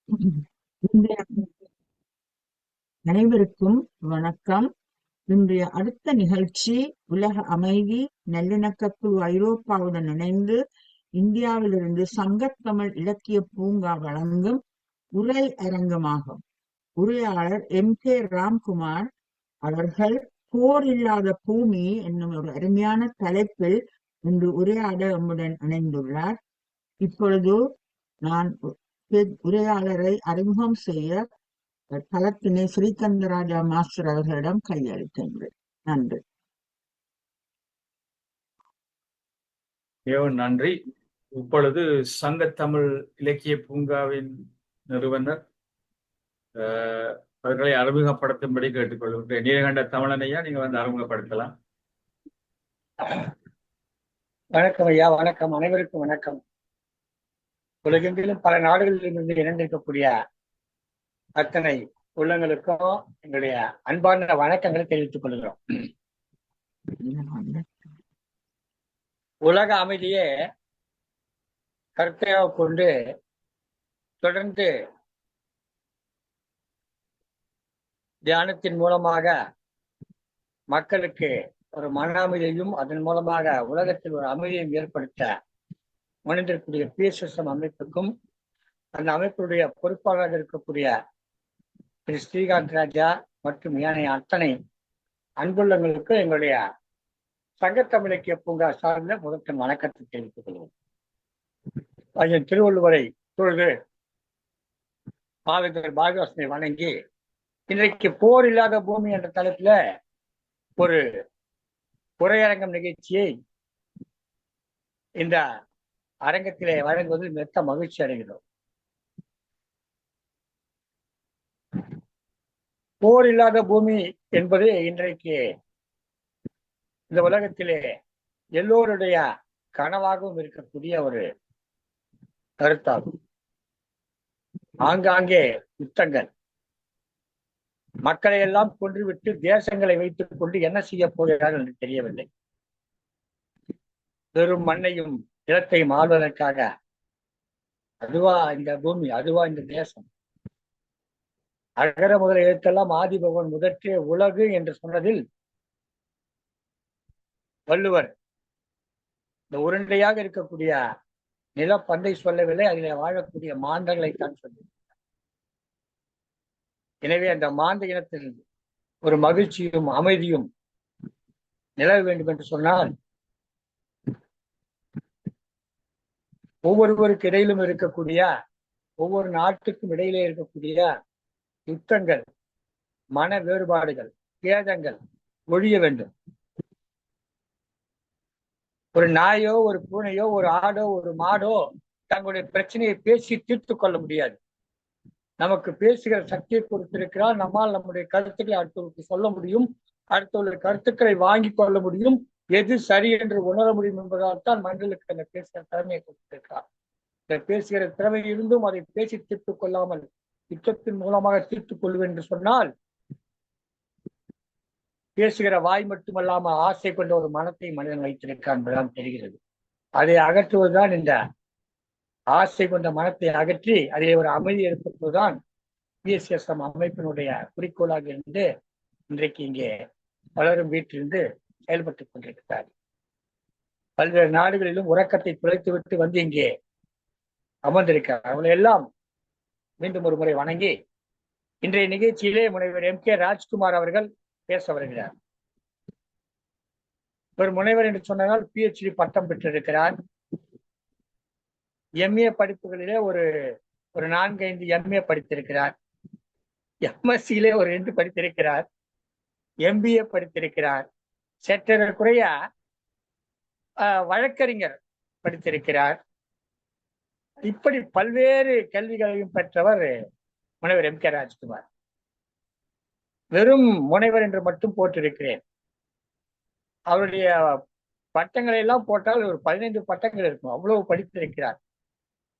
இன்றைய அனைவருக்கும் வணக்கம். இன்றைய அடுத்த நிகழ்ச்சி உலக அமைதி நல்லிணக்க குழு ஐரோப்பாவுடன் இணைந்து இந்தியாவிலிருந்து சங்கத்தமிழ் இலக்கிய பூங்கா வழங்கும் உரை அரங்கமாகும். உரையாளர் ராம்குமார் அவர்கள் போர் இல்லாத பூமி என்னும் ஒரு அருமையான தலைப்பில் இன்று உரையாட நம்முடன் இணைந்துள்ளார். இப்பொழுது நான் உரையாளரை அறிமுகம் செய்ய தளத்தினை ஸ்ரீகந்தராஜா மாஸ்டர் அவர்களிடம் கையளிக்கின்றேன். நன்றி. மிகவும் நன்றி. இப்பொழுது சங்கத்தமிழ் இலக்கிய பூங்காவின் நிறுவனர் அவர்களை அறிமுகப்படுத்தும்படி கேட்டுக்கொள்கின்றேன். நீலகண்ட தமிழனையா, நீங்க வந்து அறிமுகப்படுத்தலாம். வணக்கம் ஐயா, வணக்கம். அனைவருக்கும் வணக்கம். உலகெங்கிலும் பல நாடுகளிலிருந்து இணைந்திருக்கக்கூடிய அத்தனை உள்ளங்களுக்கும் எங்களுடைய அன்பான வணக்கங்களை தெரிவித்துக் கொள்கிறோம். உலக அமைதியே கருத்தையாக கொண்டு தொடர்ந்து தியானத்தின் மூலமாக மக்களுக்கு ஒரு மன அமைதியையும் அதன் மூலமாக உலகத்தில் ஒரு அமைதியையும் ஏற்படுத்த முனைந்திருக்கக்கூடிய பிஎஸ்எஸ்எம் அமைப்புக்கும் அந்த அமைப்புடைய பொறுப்பாளராக இருக்கக்கூடிய திரு ஸ்ரீகாந்த் ராஜா மற்றும் ஏனைய அத்தனை அன்புள்ளங்களுக்கு எங்களுடைய சங்கத்தமிழ் இலக்கிய பூங்கா சார்ந்த முதற்கண் வணக்கத்தை தெரிவித்துக் கொள்வோம். ஐயன் திருவள்ளுவரை தொழுது பாவேந்தர் பாரதிவாசனை வணங்கி இன்றைக்கு போர் இல்லாத பூமி என்ற தலைப்புல ஒரு உரையரங்கம் நிகழ்ச்சியை இந்த அரங்கத்திலே வழங்குவதில் மெத்த மகிழ்ச்சி அடைகிறோம். போர் இல்லாத பூமி என்பது இன்றைக்கு இந்த உலகத்திலே எல்லோருடைய கனவாகவும் இருக்கக்கூடிய ஒரு கருத்தாகும். ஆங்காங்கே யுத்தங்கள், மக்களை எல்லாம் கொன்றுவிட்டு தேசங்களை வைத்துக் கொண்டு என்ன செய்ய போகிறார்கள் என்று தெரியவில்லை. வெறும் மண்ணையும் நிலத்தையும் ஆள்வதற்காக அதுவா இந்த பூமி, அதுவா இந்த தேசம்? அகர முதல எழுத்தெல்லாம் ஆதி பகவான் முதற்றே உலகு என்று சொன்னதில் வள்ளுவர் இந்த உருண்டையாக இருக்கக்கூடிய நிலப்பந்தை சொல்லவில்லை, அதிலே வாழக்கூடிய மாந்தர்களை தான் சொல்லி. எனவே அந்த மாந்த இனத்தில் ஒரு மகிழ்ச்சியும் அமைதியும் நிலவ வேண்டும் என்று சொன்னால் ஒவ்வொருவருக்கு இடையிலும் இருக்கக்கூடிய, ஒவ்வொரு நாட்டுக்கும் இடையிலே இருக்கக்கூடிய யுத்தங்கள், மன வேறுபாடுகள், பேதங்கள் ஒழிய வேண்டும். ஒரு நாயோ, ஒரு பூனையோ, ஒரு ஆடோ, ஒரு மாடோ தங்களுடைய பிரச்சனையை பேசி தீர்த்து கொள்ள முடியாது. நமக்கு பேசுகிற சக்தியை கொடுத்திருக்கிறார். நம்மால் நம்முடைய கருத்துக்களை அடுத்தவர்களுக்கு சொல்ல முடியும், அடுத்தவர்களுடைய கருத்துக்களை வாங்கி கொள்ள முடியும், எது சரி என்று உணர முடியும் என்பதால் தான் மனிதர்களுக்கு அந்த பேசுகிற திறமையை கொடுத்திருக்கிறார். இந்த பேசுகிற திறமை இருந்தும் அதை பேசி தீர்த்துக் கொள்ளாமல் யுத்தத்தின் மூலமாக தீர்த்துக் கொள்வேன் என்று சொன்னால் பேசுகிற வாய் மட்டுமல்லாமல் ஆசை கொண்ட ஒரு மனத்தை மனிதன் வைத்திருக்கிறான் என்பதுதான் தெரிகிறது. அதை அகற்றுவதுதான், இந்த ஆசை கொண்ட மனத்தை அகற்றி அதை ஒரு அமைதி ஏற்படுத்துவதுதான் பிஎஸ்எஸ்எம் அமைப்பினுடைய குறிக்கோளாக இருந்து இன்றைக்கு இங்கே பலரும் வீட்டிலிருந்து செயல்பட்டுக் கொண்டிருக்கிறார். பல்வேறு நாடுகளிலும் உறக்கத்தை குறைத்துவிட்டு வந்து இங்கே அமர்ந்திருக்கிறார். அவங்களை எல்லாம் மீண்டும் ஒரு முறை வணங்கி இன்றைய நிகழ்ச்சியிலே முனைவர் ராஜ்குமார் அவர்கள் பேச வருகிறார். ஒரு முனைவர் என்று சொன்னால் PhD பட்டம் பெற்றிருக்கிறார். MA படிப்புகளிலே ஒரு 4-5 MA படித்திருக்கிறார். MSc ஒரு 2 படித்திருக்கிறார். MBA படித்திருக்கிறார். சற்றேறக்குறைய வழக்கறிஞர் படித்திருக்கிறார். இப்படி பல்வேறு கல்விகளையும் பெற்றவர் முனைவர் ராஜ்குமார். வெறும் முனைவர் என்று மட்டும் போட்டிருக்கிறேன். அவருடைய பட்டங்களை எல்லாம் போட்டால் ஒரு 15 பட்டங்கள் இருக்கும், அவ்வளவு படித்திருக்கிறார்.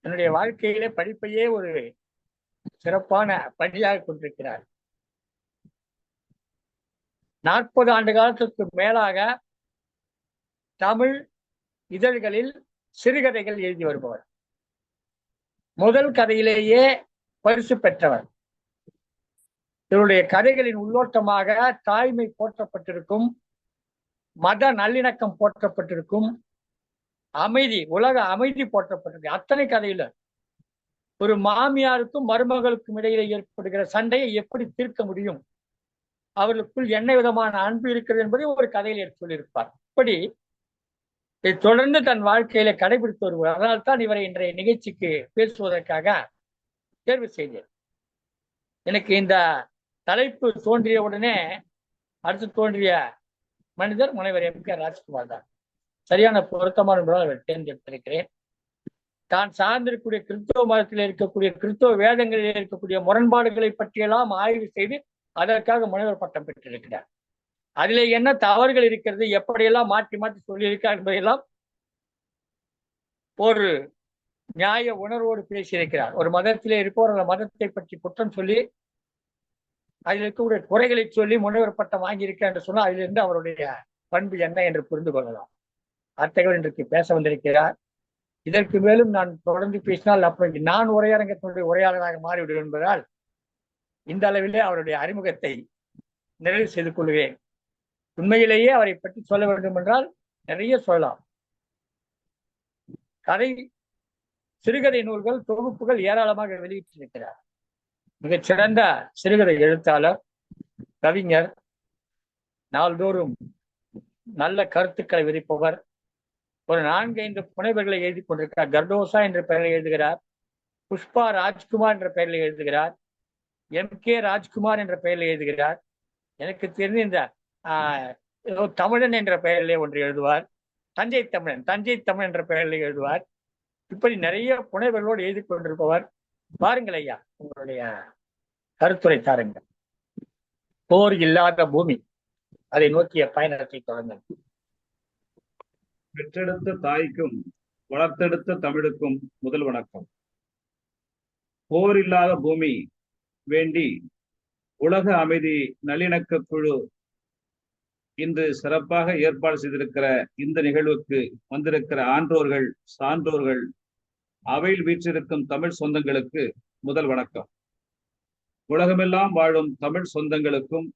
என்னுடைய வாழ்க்கையிலே படிப்பையே ஒரு சிறப்பான பணியாக கொண்டிருக்கிறார். 40 ஆண்டு காலத்திற்கு மேலாக தமிழ் இதழ்களில் சிறுகதைகள் எழுதி வருபவர். முதல் கதையிலேயே பரிசு பெற்றவர். இவருடைய கதைகளின் உள்ளோட்டமாக தாய்மை போற்றப்பட்டிருக்கும், மத நல்லிணக்கம் போற்றப்பட்டிருக்கும், அமைதி, உலக அமைதி போற்றப்பட்டிருக்கு. அத்தனை கதையில ஒரு மாமியாருக்கும் மருமகளுக்கும் இடையிலே ஏற்படுகிற சண்டையை எப்படி தீர்க்க முடியும், அவர்களுக்குள் என்ன விதமான அன்பு இருக்கிறது என்பதை ஒரு கதையில் சொல்லியிருப்பார். இப்படி இதை தொடர்ந்து தன் வாழ்க்கையில கடைபிடித்து வருவார். அதனால் தான் இவரை இன்றைய நிகழ்ச்சிக்கு பேசுவதற்காக தேர்வு செய்தேன். எனக்கு இந்த தலைப்பு தோன்றிய உடனே அடுத்து தோன்றிய மனிதர் முனைவர் M.K. ராஜ்குமார் தான். சரியான பொருத்தமான என்பதால் அவர் தேர்ந்தெடுத்திருக்கிறேன். தான் சார்ந்திருக்கக்கூடிய கிறிஸ்தவ மதத்தில் இருக்கக்கூடிய கிறிஸ்தவ வேதங்களில் இருக்கக்கூடிய முரண்பாடுகளை பற்றியெல்லாம் ஆய்வு செய்து அதற்காக முனைவர் பட்டம் பெற்றிருக்கிறார். அதிலே என்ன தவறுகள் இருக்கிறது, எப்படியெல்லாம் மாற்றி மாற்றி சொல்லியிருக்கார் என்பதையெல்லாம் ஒரு நியாய உணர்வோடு பேசியிருக்கிறார். ஒரு மதத்திலே இருப்பவர் அந்த மதத்தை பற்றி குற்றம் சொல்லி அதில் இருக்கக்கூடிய குறைகளை சொல்லி முனைவர் பட்டம் வாங்கியிருக்கிறார் என்று சொன்னால் அதிலிருந்து அவருடைய பண்பு என்ன என்று புரிந்து கொள்ளலாம். அத்தகையவர் இன்றைக்கு பேச வந்திருக்கிறார். இதற்கு மேலும் நான் தொடர்ந்து பேசினால் அப்புறம் நான் உரையாடங்கத்தினுடைய உரையாளராக மாறிவிடும் என்பதால் இந்த அளவிலே அவருடைய அறிமுகத்தை நிறைவு செய்து கொள்வேன். உண்மையிலேயே அவரை பற்றி சொல்ல வேண்டும் என்றால் நிறைய சொல்லலாம். கதை, சிறுகதை நூல்கள், தொகுப்புகள் ஏராளமாக வெளியிட்டிருக்கிறார். மிகச்சிறந்த சிறுகதை எழுத்தாளர், கவிஞர், நாள்தோறும் நல்ல கருத்துக்களை விதிப்பவர். ஒரு 4-5 புனைவர்களை எழுதி கொண்டிருக்கிறார். கர்டோசா என்ற பெயரில் எழுதுகிறார், புஷ்பா ராஜ்குமார் என்ற பெயரில் எழுதுகிறார், M.K. ராஜ்குமார் என்ற பெயரில் எழுதுகிறார். எனக்கு தெரிந்து இந்த தமிழன் என்ற பெயரிலே ஒன்று எழுதுவார், தஞ்சை தமிழன் என்ற பெயரில் எழுதுவார். இப்படி நிறைய புனைவர்களோடு எழுதி கொண்டிருப்பவர். பாருங்கள் ஐயா, உங்களுடைய கருத்துரை தாருங்கள். போர் இல்லாத பூமி, அதை நோக்கிய பயணத்தை தொடர்ந்து. பெற்றெடுத்த தாய்க்கும் வளர்த்தெடுத்த தமிழுக்கும் முதல் வணக்கம். போர் இல்லாத பூமி வேண்டி உலக அமைதி நல்லிணக்க குழு இன்று சிறப்பாக ஏற்பாடு செய்திருக்கிற இந்த நிகழ்வுக்கு வந்திருக்கிற ஆன்றோர்கள், சான்றோர்கள், அவையில் வீற்றிருக்கும் தமிழ் சொந்தங்களுக்கு முதல் வணக்கம். உலகமெல்லாம் வாழும் தமிழ் சொந்தங்களுக்கும்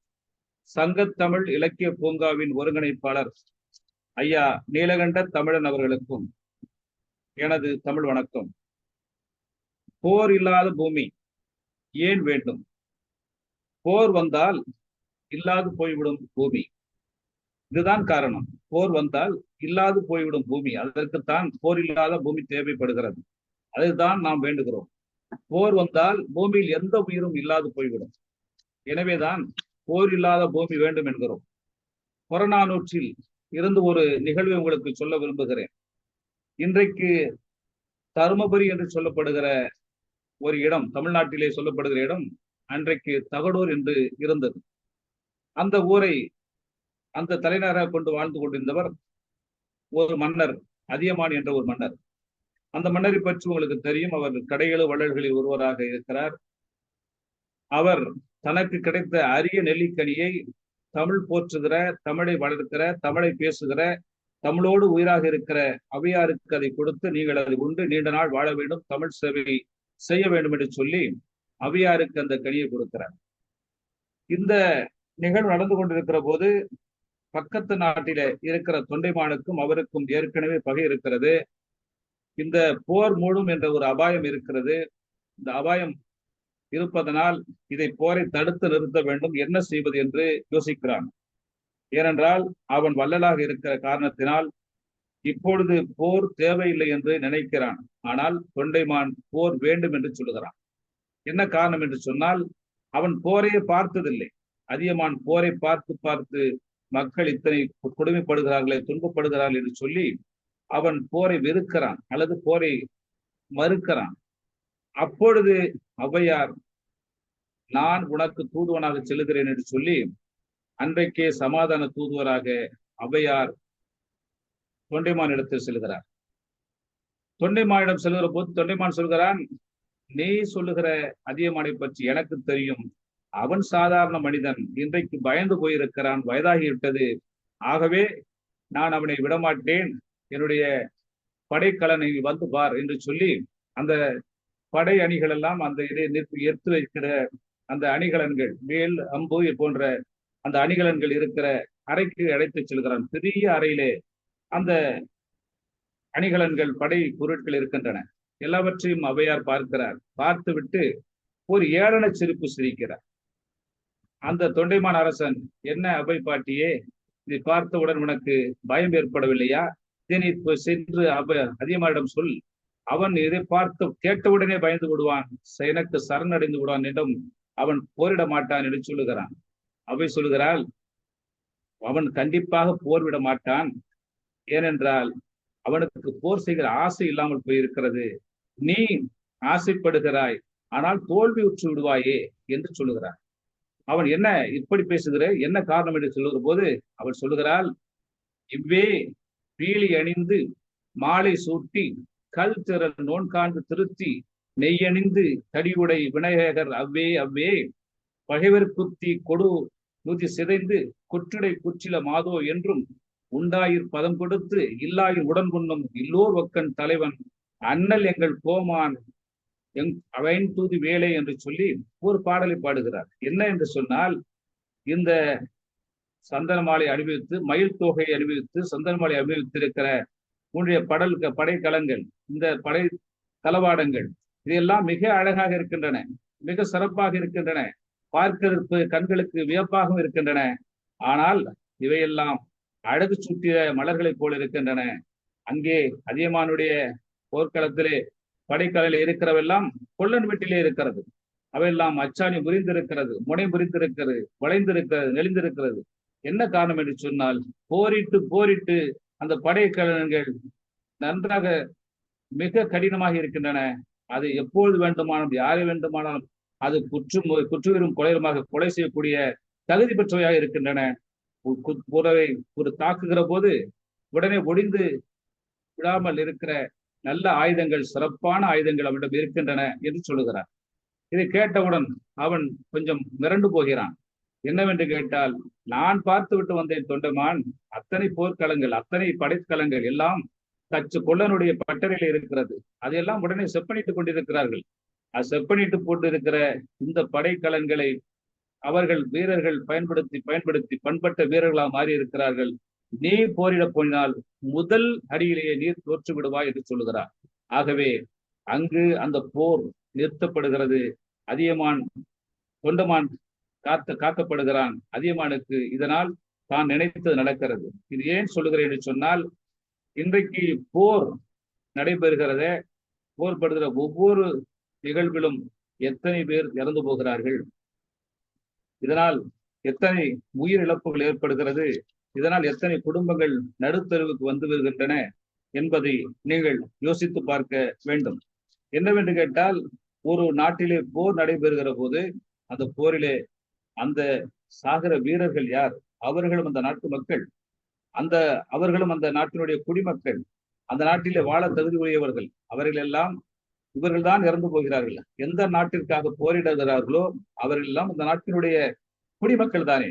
சங்கத்தமிழ் இலக்கிய பூங்காவின் ஒருங்கிணைப்பாளர் ஐயா நீலகண்ட தமிழன் அவர்களுக்கும் எனது தமிழ் வணக்கம். போர் இல்லாத பூமி ஏன் வேண்டும்? போர் வந்தால் இல்லாது போய்விடும் பூமி. இதுதான் காரணம். போர் வந்தால் இல்லாது போய்விடும் பூமி. அதற்குத்தான் போர் இல்லாத பூமி தேவைப்படுகிறது. அதுதான் நாம் வேண்டுகிறோம். போர் வந்தால் பூமியில் எந்த உயிரும் இல்லாது போய்விடும். எனவேதான் போர் இல்லாத பூமி வேண்டும் என்கிறோம். புறநானூற்றில் இருந்து ஒரு நிகழ்வை உங்களுக்கு சொல்ல விரும்புகிறேன். இன்றைக்கு தருமபுரி என்று சொல்லப்படுகிற ஒரு இடம், தமிழ்நாட்டிலே சொல்லப்படுகிற இடம், அன்றைக்கு தகடூர் என்று இருந்தது. அந்த ஊரை அந்த தலைநகராக கொண்டு வாழ்ந்து கொண்டிருந்தவர் ஒரு மன்னர், அதியமான் என்ற ஒரு மன்னர். அந்த மன்னரை பற்றி உங்களுக்கு தெரியும். அவர் கடையெழு வள்ளல்களில் ஒருவராக இருக்கிறார். அவர் தனக்கு கிடைத்த அரிய நெல்லிக்கனியை தமிழ் போற்றுகிற, தமிழை வளர்க்கிற, தமிழை பேசுகிற, தமிழோடு உயிராக இருக்கிற அவையாருக்கு அதை கொடுத்து, நீங்கள் அதை உண்டு நீண்ட நாள் வாழ வேண்டும், தமிழ் சேவை செய்ய வேண்டும் என்று சொல்லி அவையாருக்கு அந்த கனியை கொடுக்கிறார். இந்த நிகழ்வு நடந்து கொண்டிருக்கிற போது பக்கத்து நாட்டில இருக்கிற தொண்டைமானுக்கும் அவருக்கும் ஏற்கனவே பகை இருக்கிறது. இந்த போர் மூடும் என்ற ஒரு அபாயம் இருக்கிறது. இந்த அபாயம் இருப்பதனால் இதை போரை தடுத்து நிறுத்த வேண்டும், என்ன செய்வது என்று யோசிக்கிறான். ஏனென்றால் அவன் வள்ளலாக இருக்கிற காரணத்தினால் இப்பொழுது போர் தேவையில்லை என்று நினைக்கிறான். ஆனால் தொண்டைமான் போர் வேண்டும் என்று சொல்லுகிறான். என்ன காரணம் என்று சொன்னால், அவன் போரையே பார்த்ததில்லை. அதியமான் போரை பார்த்து பார்த்து மக்கள் இத்தனை கொடுமைப்படுகிறார்களே, துன்பப்படுகிறார்கள் என்று சொல்லி அவன் போரை வெறுக்கிறான் அல்லது போரை மறுக்கிறான். அப்பொழுது ஔவையார், நான் உனக்கு தூதுவனாக செல்லுகிறேன் என்று சொல்லி அன்றைக்கே சமாதான தூதுவராக ஔவையார் தொண்டைமான் இடத்தில் செல்கிறார். தொண்டைமானிடம் செல்கிற போது தொண்டைமான் சொல்கிறான், நீ சொல்லுகிற அதியமானை பற்றி எனக்கு தெரியும். அவன் சாதாரண மனிதன், இன்றைக்கு பயந்து போயிருக்கிறான், வயதாகிவிட்டது. ஆகவே நான் அவனை விடமாட்டேன், என்னுடைய படைக்கலனை வந்து பார் என்று சொல்லி அந்த படை அணிகள் எல்லாம் அந்த இதை எடுத்து வைக்கிற அந்த அணிகலன்கள், வேல், அம்பு போன்ற அந்த அணிகலன்கள் இருக்கிற அறைக்கு அழைத்து செல்கிறான். பெரிய அறையிலே அந்த அணிகலன்கள், படை பொருட்கள் இருக்கின்றன. எல்லாவற்றையும் ஔவையார் பார்க்கிறார். பார்த்து விட்டு ஒரு ஏளன சிரிப்பு சிரிக்கிறார். அந்த தொண்டைமான் அரசன், என்ன அவை பாட்டியே, இதை பார்த்தவுடன் உனக்கு பயம் ஏற்படவில்லையா? இதனை சென்று அதியமானிடம் சொல், அவன் இதை பார்த்து கேட்டவுடனே பயந்து விடுவான், எனக்கு சரணடைந்து விடுவான் என்றும் அவன் போரிட மாட்டான் என்று சொல்லுகிறான். அவை சொல்லுகிறாள், அவன் கண்டிப்பாக போர்விட மாட்டான். ஏனென்றால் அவனுக்கு போர் செய்கிற ஆசை இல்லாமல் போயிருக்கிறது. நீ ஆசைப்படுகிறாய், ஆனால் தோல்வி உற்று விடுவாயே என்று சொல்லுகிறார். அவன் என்ன இப்படி பேசுகிற, என்ன காரணம் என்று சொல்லுகிற போது அவள் சொல்லுகிறாள், இவ்வே பீலி அணிந்து மாலை சூட்டி கல் திறன் நோன்காண்டு திருத்தி நெய்யணிந்து கடிவுடை விநாயகர் அவ்வே அவ்வே பகைவர் குத்தி கொடு நூதி சிதைந்து குற்றுடை குற்றில மாதோ என்றும் உண்டாயிர் பதம் கொடுத்து இல்லாயின் உடன் கொண்ணும் இல்லோர் ஒக்கன் தலைவன் அண்ணல் எங்கள் கோமான் அவன் தூதி வேலை என்று சொல்லி ஒரு பாடலை பாடுகிறார். என்ன என்று சொன்னால், இந்த சந்தன மாலை அணிவித்து, மயில் தொகையை அணிவித்து, சந்தன மாலை அணிவித்திருக்கிற உன்னுடைய படைக்கலங்கள், இந்த படை தளவாடங்கள், இதையெல்லாம் மிக அழகாக இருக்கின்றன, மிக சிறப்பாக இருக்கின்றன, பார்க்கிறதுக்கு கண்களுக்கு வியப்பாகவும் இருக்கின்றன. ஆனால் இவையெல்லாம் அழகு சூட்டிய மலர்களைப் போல இருக்கின்றன. அங்கே அதியமானுடைய போர்க்களத்திலே படைக்கலையில் இருக்கிறவெல்லாம் கொல்லன் வீட்டிலே இருக்கிறது. அவையெல்லாம் அச்சாணி முறிந்திருக்கிறது, முனை முறிந்திருக்கிறது, வளைந்திருக்கிறது, நெளிந்திருக்கிறது. என்ன காரணம் என்று சொன்னால், போரிட்டு போரிட்டு அந்த படைக்கலன்கள் நன்றாக மிக கடினமாக இருக்கின்றன. அது எப்பொழுது வேண்டுமானாலும், யாரை வேண்டுமானாலும் அது குற்றுயிரும் கொலையுமாக கொலை செய்யக்கூடிய தகுதி பெற்றவையாக இருக்கின்றன. ஒரு தாக்குகிற போது உடனே ஒடிந்து விடாமல் இருக்கிற நல்ல ஆயுதங்கள், சிறப்பான ஆயுதங்கள் அவனிடம் இருக்கின்றன என்று சொல்லுகிறார். இதை கேட்டவுடன் அவன் கொஞ்சம் மிரண்டு போகிறான். என்னவென்று கேட்டால், நான் பார்த்து விட்டு வந்தேன் தொண்டைமான், அத்தனை போர்க்களங்கள், அத்தனை படைக்கலங்கள் எல்லாம் கொல்லனுடைய பட்டறையில் இருக்கிறது. அதையெல்லாம் உடனே செப்பனிட்டுக் கொண்டிருக்கிறார்கள். அது செப்பனிட்டு போட்டு இருக்கிற இந்த படைக்கலன்களை அவர்கள் வீரர்கள் பயன்படுத்தி பண்பட்ட வீரர்களாக மாறி இருக்கிறார்கள். நீ போரிட போனால் முதல் அடியிலேயே நீர் தோற்று விடுவாய் என்று சொல்லுகிறார். ஆகவே அங்கு அந்த போர் நிறுத்தப்படுகிறது. அதியமான் தொண்டமான் காக்கப்படுகிறான். அதியமானுக்கு இதனால் தான் நினைத்தது நடக்கிறது. இது ஏன் சொல்லுகிறேன் என்று சொன்னால், இன்றைக்கு போர் நடைபெறுகிறத, போர்படுகிற ஒவ்வொரு நிகழ்விலும் எத்தனை பேர் இறந்து போகிறார்கள், இதனால் எத்தனை உயிர் இழப்புகள் ஏற்படுகிறது, இதனால் எத்தனை குடும்பங்கள் நடுத்தருவுக்கு வந்து வருகின்றன என்பதை நீங்கள் யோசித்து பார்க்க வேண்டும். என்னவென்று கேட்டால், ஒரு நாட்டிலே போர் நடைபெறுகிற போது அந்த போரிலே அந்த சாகர வீரர்கள் யார்? அவர்களும் அந்த நாட்டு மக்கள், அவர்களும் அந்த நாட்டினுடைய குடிமக்கள், அந்த நாட்டிலே வாழ தகுதி உடையவர்கள். அவர்கள் எல்லாம் இவர்கள் தான் இறந்து போகிறார்கள். எந்த நாட்டிற்காக போரிடுகிறார்களோ அவர்கள் எல்லாம் அந்த நாட்டினுடைய குடிமக்கள் தானே.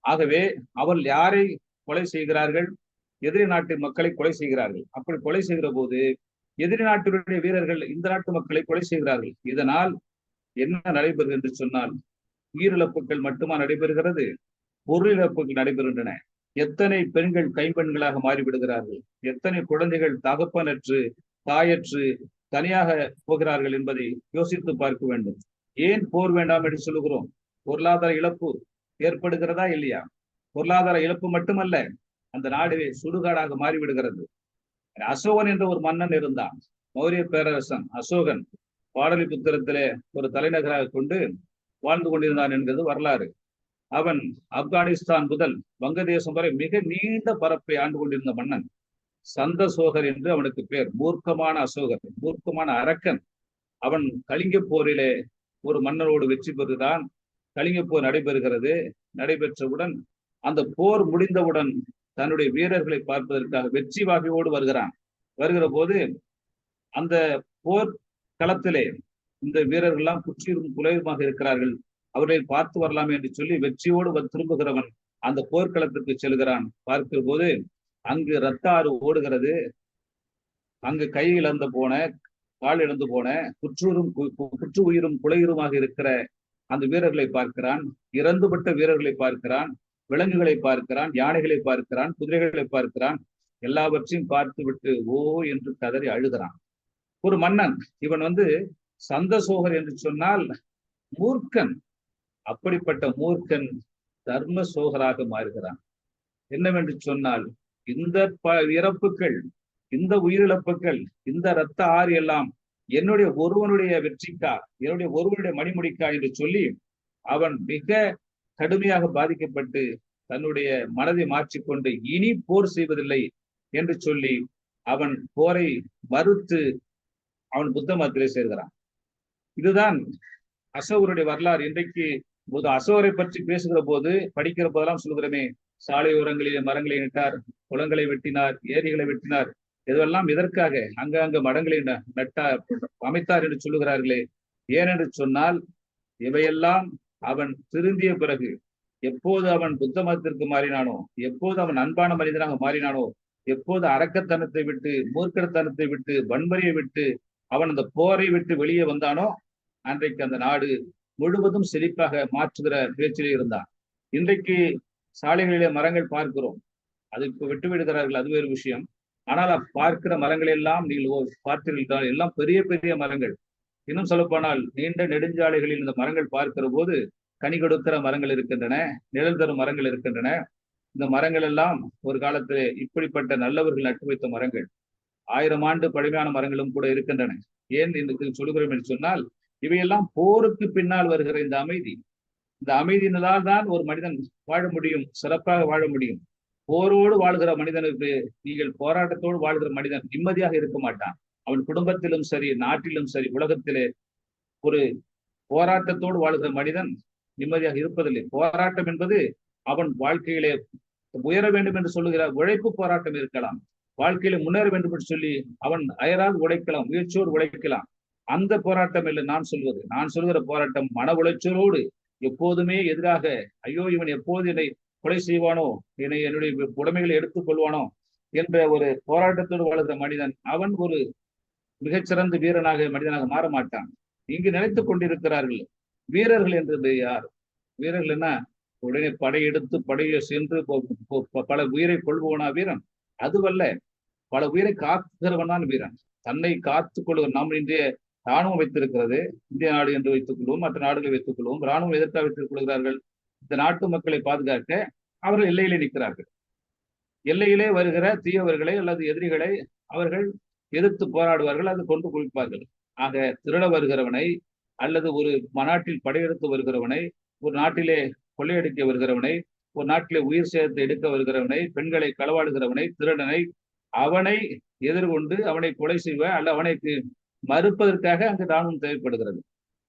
ஆகவே அவர்கள் யாரை கொலை செய்கிறார்கள்? எதிரி நாட்டு மக்களை கொலை செய்கிறார்கள். அப்படி கொலை செய்கிற போது எதிரி நாட்டினுடைய வீரர்கள் இந்த நாட்டு மக்களை கொலை செய்கிறார்கள். இதனால் என்ன நடைபெறுகிறது என்று சொன்னால், உயிரிழப்புகள் மட்டுமா நடைபெறுகிறது, பொருள் இழப்புகள் நடைபெறுகின்றன. எத்தனை பெண்கள் கைம்பெண்களாக மாறிவிடுகிறார்கள், எத்தனை குழந்தைகள் தகப்பனற்று தாயற்று தனியாக போகிறார்கள் என்பதை யோசித்து பார்க்க வேண்டும். ஏன் போர் வேண்டாம் என்று சொல்லுகிறோம்? பொருளாதார இழப்பு ஏற்படுகிறதா இல்லையா? பொருளாதார இழப்பு மட்டுமல்ல, அந்த நாடுவே சுடுகாடாக மாறிவிடுகிறது. அசோகன் என்ற ஒரு மன்னன் இருந்தான், மௌரிய பேரரசன் அசோகன். பாடலிபுத்திரத்திலே ஒரு தலைநகராக கொண்டு வாழ்ந்து கொண்டிருந்தான் என்கிறது வரலாறு. அவன் ஆப்கானிஸ்தான் முதல் வங்கதேசம் வரை மிக நீண்ட பரப்பை ஆண்டு கொண்டிருந்த மன்னன். சந்தசோகர் என்று அவனுக்கு பேர். மூர்க்கமான அசோகர், மூர்க்கமான அரக்கன். அவன் கலிங்க போரிலே ஒரு மன்னரோடு வெற்றி பெறுகிறான். கலிங்க போர் நடைபெறுகிறது. நடைபெற்றவுடன் அந்த போர் முடிந்தவுடன் தன்னுடைய வீரர்களை பார்ப்பதற்காக வெற்றி வாகையோடு வருகிறான். வருகிற போது அந்த போர் களத்திலே இந்த வீரர்கள் எல்லாம் குற்றியும் குலையுமாக இருக்கிறார்கள், அவர்களை பார்த்து வரலாம் என்று சொல்லி வெற்றியோடு திரும்புகிறவன் அந்த போர்க்களத்திற்கு செல்கிறான். பார்க்கிற போது அங்கு இரத்த ஆறு ஓடுகிறது. அங்கு கை இழந்து போன கால் இழந்து போன குற்று உயிரும் குலையுருமாக இருக்கிற அந்த வீரர்களை பார்க்கிறான், இறந்துபட்ட வீரர்களை பார்க்கிறான், விலங்குகளை பார்க்கிறான், யானைகளை பார்க்கிறான், குதிரைகளை பார்க்கிறான். எல்லாவற்றையும் பார்த்து விட்டு ஓ என்று கதறி அழுகிறான். ஒரு மன்னன், இவன் சந்த சோகர் என்று சொன்னால் மூர்க்கன். அப்படிப்பட்ட மூர்க்கன் தர்ம சோகராக மாறுகிறான். என்னவென்று சொன்னால், இந்த இறப்புகள், இந்த உயிரிழப்புகள், இந்த இரத்த ஆறு எல்லாம் என்னுடைய ஒருவனுடைய வெற்றிக்கா, என்னுடைய ஒருவனுடைய மணிமுடிக்கா என்று சொல்லி அவன் மிக கடுமையாக பாதிக்கப்பட்டு தன்னுடைய மனதை மாற்றிக்கொண்டு இனி போர் செய்வதில்லை என்று சொல்லி அவன் போரை மறுத்து அவன் புத்த மதத்திலே சேர்கிறான். இதுதான் அசோகருடைய வரலாறு. இன்றைக்கு அசோகரை பற்றி பேசுகிற போது, படிக்கிற போதெல்லாம் சொல்கிறோமே, சாலையோரங்களிலே மரங்களை நட்டார், குளங்களை வெட்டினார், ஏரிகளை வெட்டினார், இதுவெல்லாம் இதற்காக அங்கங்க மடங்களை நட்டார், அமைத்தார் என்று சொல்லுகிறார்களே. ஏனென்று சொன்னால், இவையெல்லாம் அவன் திருந்திய பிறகு, எப்போது அவன் புத்த மதத்திற்கு மாறினானோ, எப்போது அவன் அன்பான மனிதனாக மாறினானோ, எப்போது அரக்கத்தனத்தை விட்டு, மூர்க்கத்தனத்தை விட்டு, வன்முறையை விட்டு, அவன் அந்த போரை விட்டு வெளியே வந்தானோ, அன்றைக்கு அந்த நாடு முழுவதும் செழிப்பாக மாற்றுகிற பேச்சிலே இருந்தான். இன்றைக்கு சாலைகளிலே மரங்கள் பார்க்கிறோம், அதுக்கு வெட்டு விடுகிறார்கள், அது வேறு விஷயம். ஆனால் பார்க்கிற மரங்கள் எல்லாம் நீங்கள் பார்த்தீர்கள், எல்லாம் பெரிய பெரிய மரங்கள். இன்னும் சொல்லப்போனால் நீண்ட நெடுஞ்சாலைகளில் இந்த மரங்கள் பார்க்கிற போது கனி கொடுக்கிற மரங்கள் இருக்கின்றன, நிழல் தரும் மரங்கள் இருக்கின்றன. இந்த மரங்கள் எல்லாம் ஒரு காலத்திலே இப்படிப்பட்ட நல்லவர்கள் நட்டு வைத்த மரங்கள். 1000 ஆண்டு பழமையான மரங்களும் கூட இருக்கின்றன. ஏன் என்று சொல்லுகிறோம் என்று சொன்னால், இவையெல்லாம் போருக்கு பின்னால் வருகிற இந்த அமைதி, இந்த அமைதியினால் தான் ஒரு மனிதன் வாழ முடியும், சிறப்பாக வாழ முடியும். போரோடு வாழ்கிற மனிதனுக்கு, நீங்கள் போராட்டத்தோடு வாழ்கிற மனிதன் நிம்மதியாக இருக்க மாட்டான். அவன் குடும்பத்திலும் சரி, நாட்டிலும் சரி, உலகத்திலே ஒரு போராட்டத்தோடு வாழ்கிற மனிதன் நிம்மதியாக இருப்பதில்லை. போராட்டம் என்பது அவன் வாழ்க்கையிலே உயர வேண்டும் என்று சொல்லுகிற உழைப்பு போராட்டம் இருக்கலாம், வாழ்க்கையில முன்னேற வேண்டும் என்று சொல்லி அவன் அயரால் உழைக்கலாம், முயற்சியோடு உழைக்கலாம். அந்த போராட்டம் இல்லை நான் சொல்வது. நான் சொல்கிற போராட்டம் மன உளைச்சலோடு, எப்போதுமே எதிராக, ஐயோ இவன் எப்போது என்னை கொலை செய்வானோ, என்னுடைய உடைமைகளை எடுத்துக் கொள்வானோ என்ற ஒரு போராட்டத்தோடு வாழ்கிற மனிதன் அவன் ஒரு மிகச்சிறந்த வீரனாக, மனிதனாக மாற மாட்டான். இங்கு நினைத்துக் கொண்டிருக்கிறார்கள் வீரர்கள் என்றது யார்? வீரர்கள் என்ன, உடனே படையெடுத்து படையை சென்று பல உயிரை கொள்பவனா வீரன்? அதுவல்ல, பல உயிரை காக்குகிறவன் தான் வீரன். தன்னை காத்துக் கொள்கிற, நாம் இன்றைய ராணுவம் வைத்திருக்கிறது, இந்திய நாடு என்று வைத்துக் கொள்வோம், மற்ற நாடுகளை வைத்துக் கொள்வோம். ராணுவம் எதற்காக வைத்துக் கொள்கிறார்கள்? இந்த நாட்டு மக்களை பாதுகாக்க அவர்கள் எல்லையிலே நிற்கிறார்கள். எல்லையிலே வருகிற தீயவர்களை அல்லது எதிரிகளை அவர்கள் எதிர்த்து போராடுவார்கள், அது கொண்டு குவிப்பார்கள். ஆக திருட வருகிறவனை, அல்லது ஒரு நாட்டில் படையெடுத்து வருகிறவனை, ஒரு நாட்டிலே கொள்ளையடிக்க வருகிறவனை, ஒரு நாட்டிலே உயிர் சேதத்தை எடுக்க வருகிறவனை, பெண்களை களவாடுகிறவனை, திருடனை, அவனை எதிர்கொண்டு அவனை கொலை செய்வ அல்ல அவனைக்கு மறுப்பதற்காக அங்கு ராணுவம் தேவைப்படுகிறது.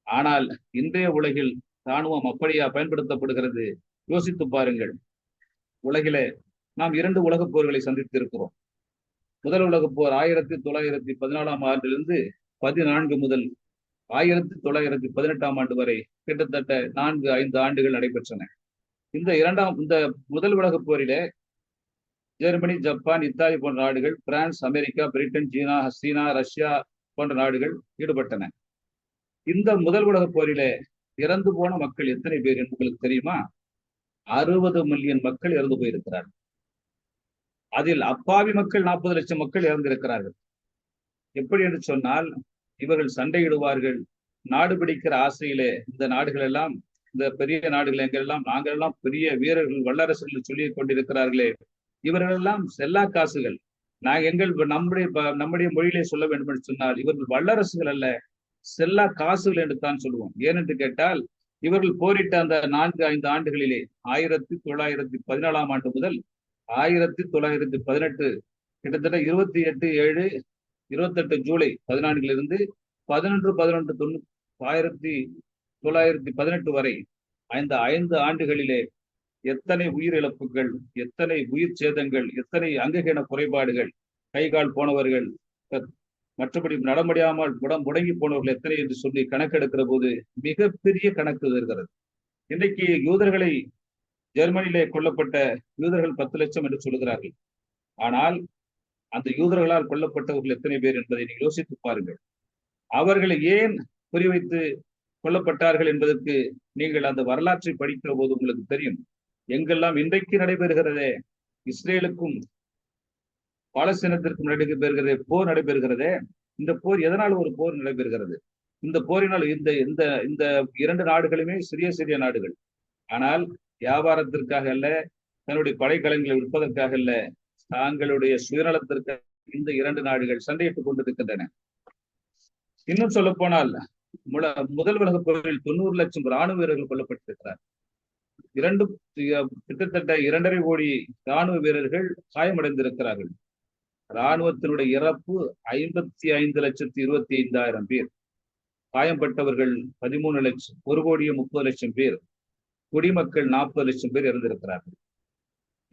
ஆனால் இன்றைய உலகில் ராணுவம் அப்படியா பயன்படுத்தப்படுகிறது? யோசித்து பாருங்கள். உலகிலே நாம் 2 உலகப் போர்களை சந்தித்திருக்கிறோம். முதல் உலகப் போர் 1914ஆம் ஆண்டிலிருந்து 14 முதல் 1918ஆம் ஆண்டு வரை கிட்டத்தட்ட 4-5 ஆண்டுகள் நடைபெற்றன. இந்த முதல் உலகப் போரிலே ஜெர்மனி, ஜப்பான், இத்தாலி போன்ற நாடுகள், பிரான்ஸ், அமெரிக்கா, பிரிட்டன், சீனா, ரஷ்யா போன்ற நாடுகள் ஈடுபட்டன. இந்த முதல் உலகப் போரிலே இறந்து போன மக்கள் எத்தனை பேர் என்று உங்களுக்கு தெரியுமா? 60 மில்லியன் மக்கள் இறந்து போயிருக்கிறார்கள். அதில் அப்பாவி மக்கள் 40 லட்சம் மக்கள் இறந்திருக்கிறார்கள். எப்படி என்று சொன்னால், இவர்கள் சண்டையிடுவார்கள், நாடு பிடிக்கிற ஆசையிலே இந்த நாடுகள் எல்லாம், இந்த பெரிய நாடுகள் எங்கெல்லாம் நாங்களெல்லாம் பெரிய வீரர்கள், வல்லரசுகள் சொல்லிக் கொண்டிருக்கிறார்களே, இவர்கள் எல்லாம் செல்லா காசுகள். நம்முடைய மொழியிலே சொல்ல வேண்டும் என்று சொன்னால், இவர்கள் வல்லரசுகள் அல்ல, செல்லா காசுகள் என்று தான் சொல்லுவோம். ஏனென்று கேட்டால், இவர்கள் போரிட்ட அந்த 4-5 ஆண்டுகளிலே 1914ஆம் ஆண்டு முதல் 1918, கிட்டத்தட்ட 28 ஜூலை 14 11-11-1918 வரை இந்த 5 ஆண்டுகளிலே எத்தனை உயிரிழப்புகள், எத்தனை உயிர் சேதங்கள், எத்தனை அங்ககீன குறைபாடுகள், கை கால் போனவர்கள், மற்றபடி நட முடியாமல் முடங்கி போனவர்கள் எத்தனை என்று சொல்லி கணக்கெடுக்கிற போது மிகப்பெரிய கணக்கு வருகிறது. இன்றைக்கு யூதர்களை, ஜெர்மனியிலே கொல்லப்பட்ட யூதர்கள் 10 லட்சம் என்று சொல்லுகிறார்கள். ஆனால் அந்த யூதர்களால் கொல்லப்பட்டவர்கள் எத்தனை பேர் என்பதை நீங்கள் யோசித்து பாருங்கள். அவர்களை ஏன் குறிவைத்து கொல்லப்பட்டார்கள் என்பதற்கு நீங்கள் அந்த வரலாற்றை படிக்கிற போது உங்களுக்கு தெரியும். எங்கெல்லாம் இன்றைக்கு நடைபெறுகிறதே, இஸ்ரேலுக்கும் பாலஸ்தீனத்திற்கும் நடைபெறுகிறதே போர் நடைபெறுகிறதே, இந்த போர் எதனால் ஒரு போர் நடைபெறுகிறது? இந்த போரினால் இந்த இந்த இந்த இரண்டு நாடுகளுமே சிறிய சிறிய நாடுகள். ஆனால் வியாபாரத்திற்காக அல்ல, தன்னுடைய படைக்கலங்களை விற்பதற்காக அல்ல, தாங்களுடைய சுயநலத்திற்காக இந்த இரண்டு நாடுகள் சண்டையிட்டுக் கொண்டிருக்கின்றன. இன்னும் சொல்ல போனால் முதல் உலக போரில் 90 லட்சம் ராணுவ வீரர்கள் கொல்லப்பட்டிருக்கிறார். கிட்டத்தட்ட 2.5 கோடி ராணுவ வீரர்கள் காயமடைந்திருக்கிறார்கள். ராணுவத்தினுடைய இறப்பு 55,25,000 பேர், காயம்பட்டவர்கள் 13 லட்சம், 1,30,00,000 பேர், குடிமக்கள் 40 லட்சம் பேர் இறந்திருக்கிறார்கள்.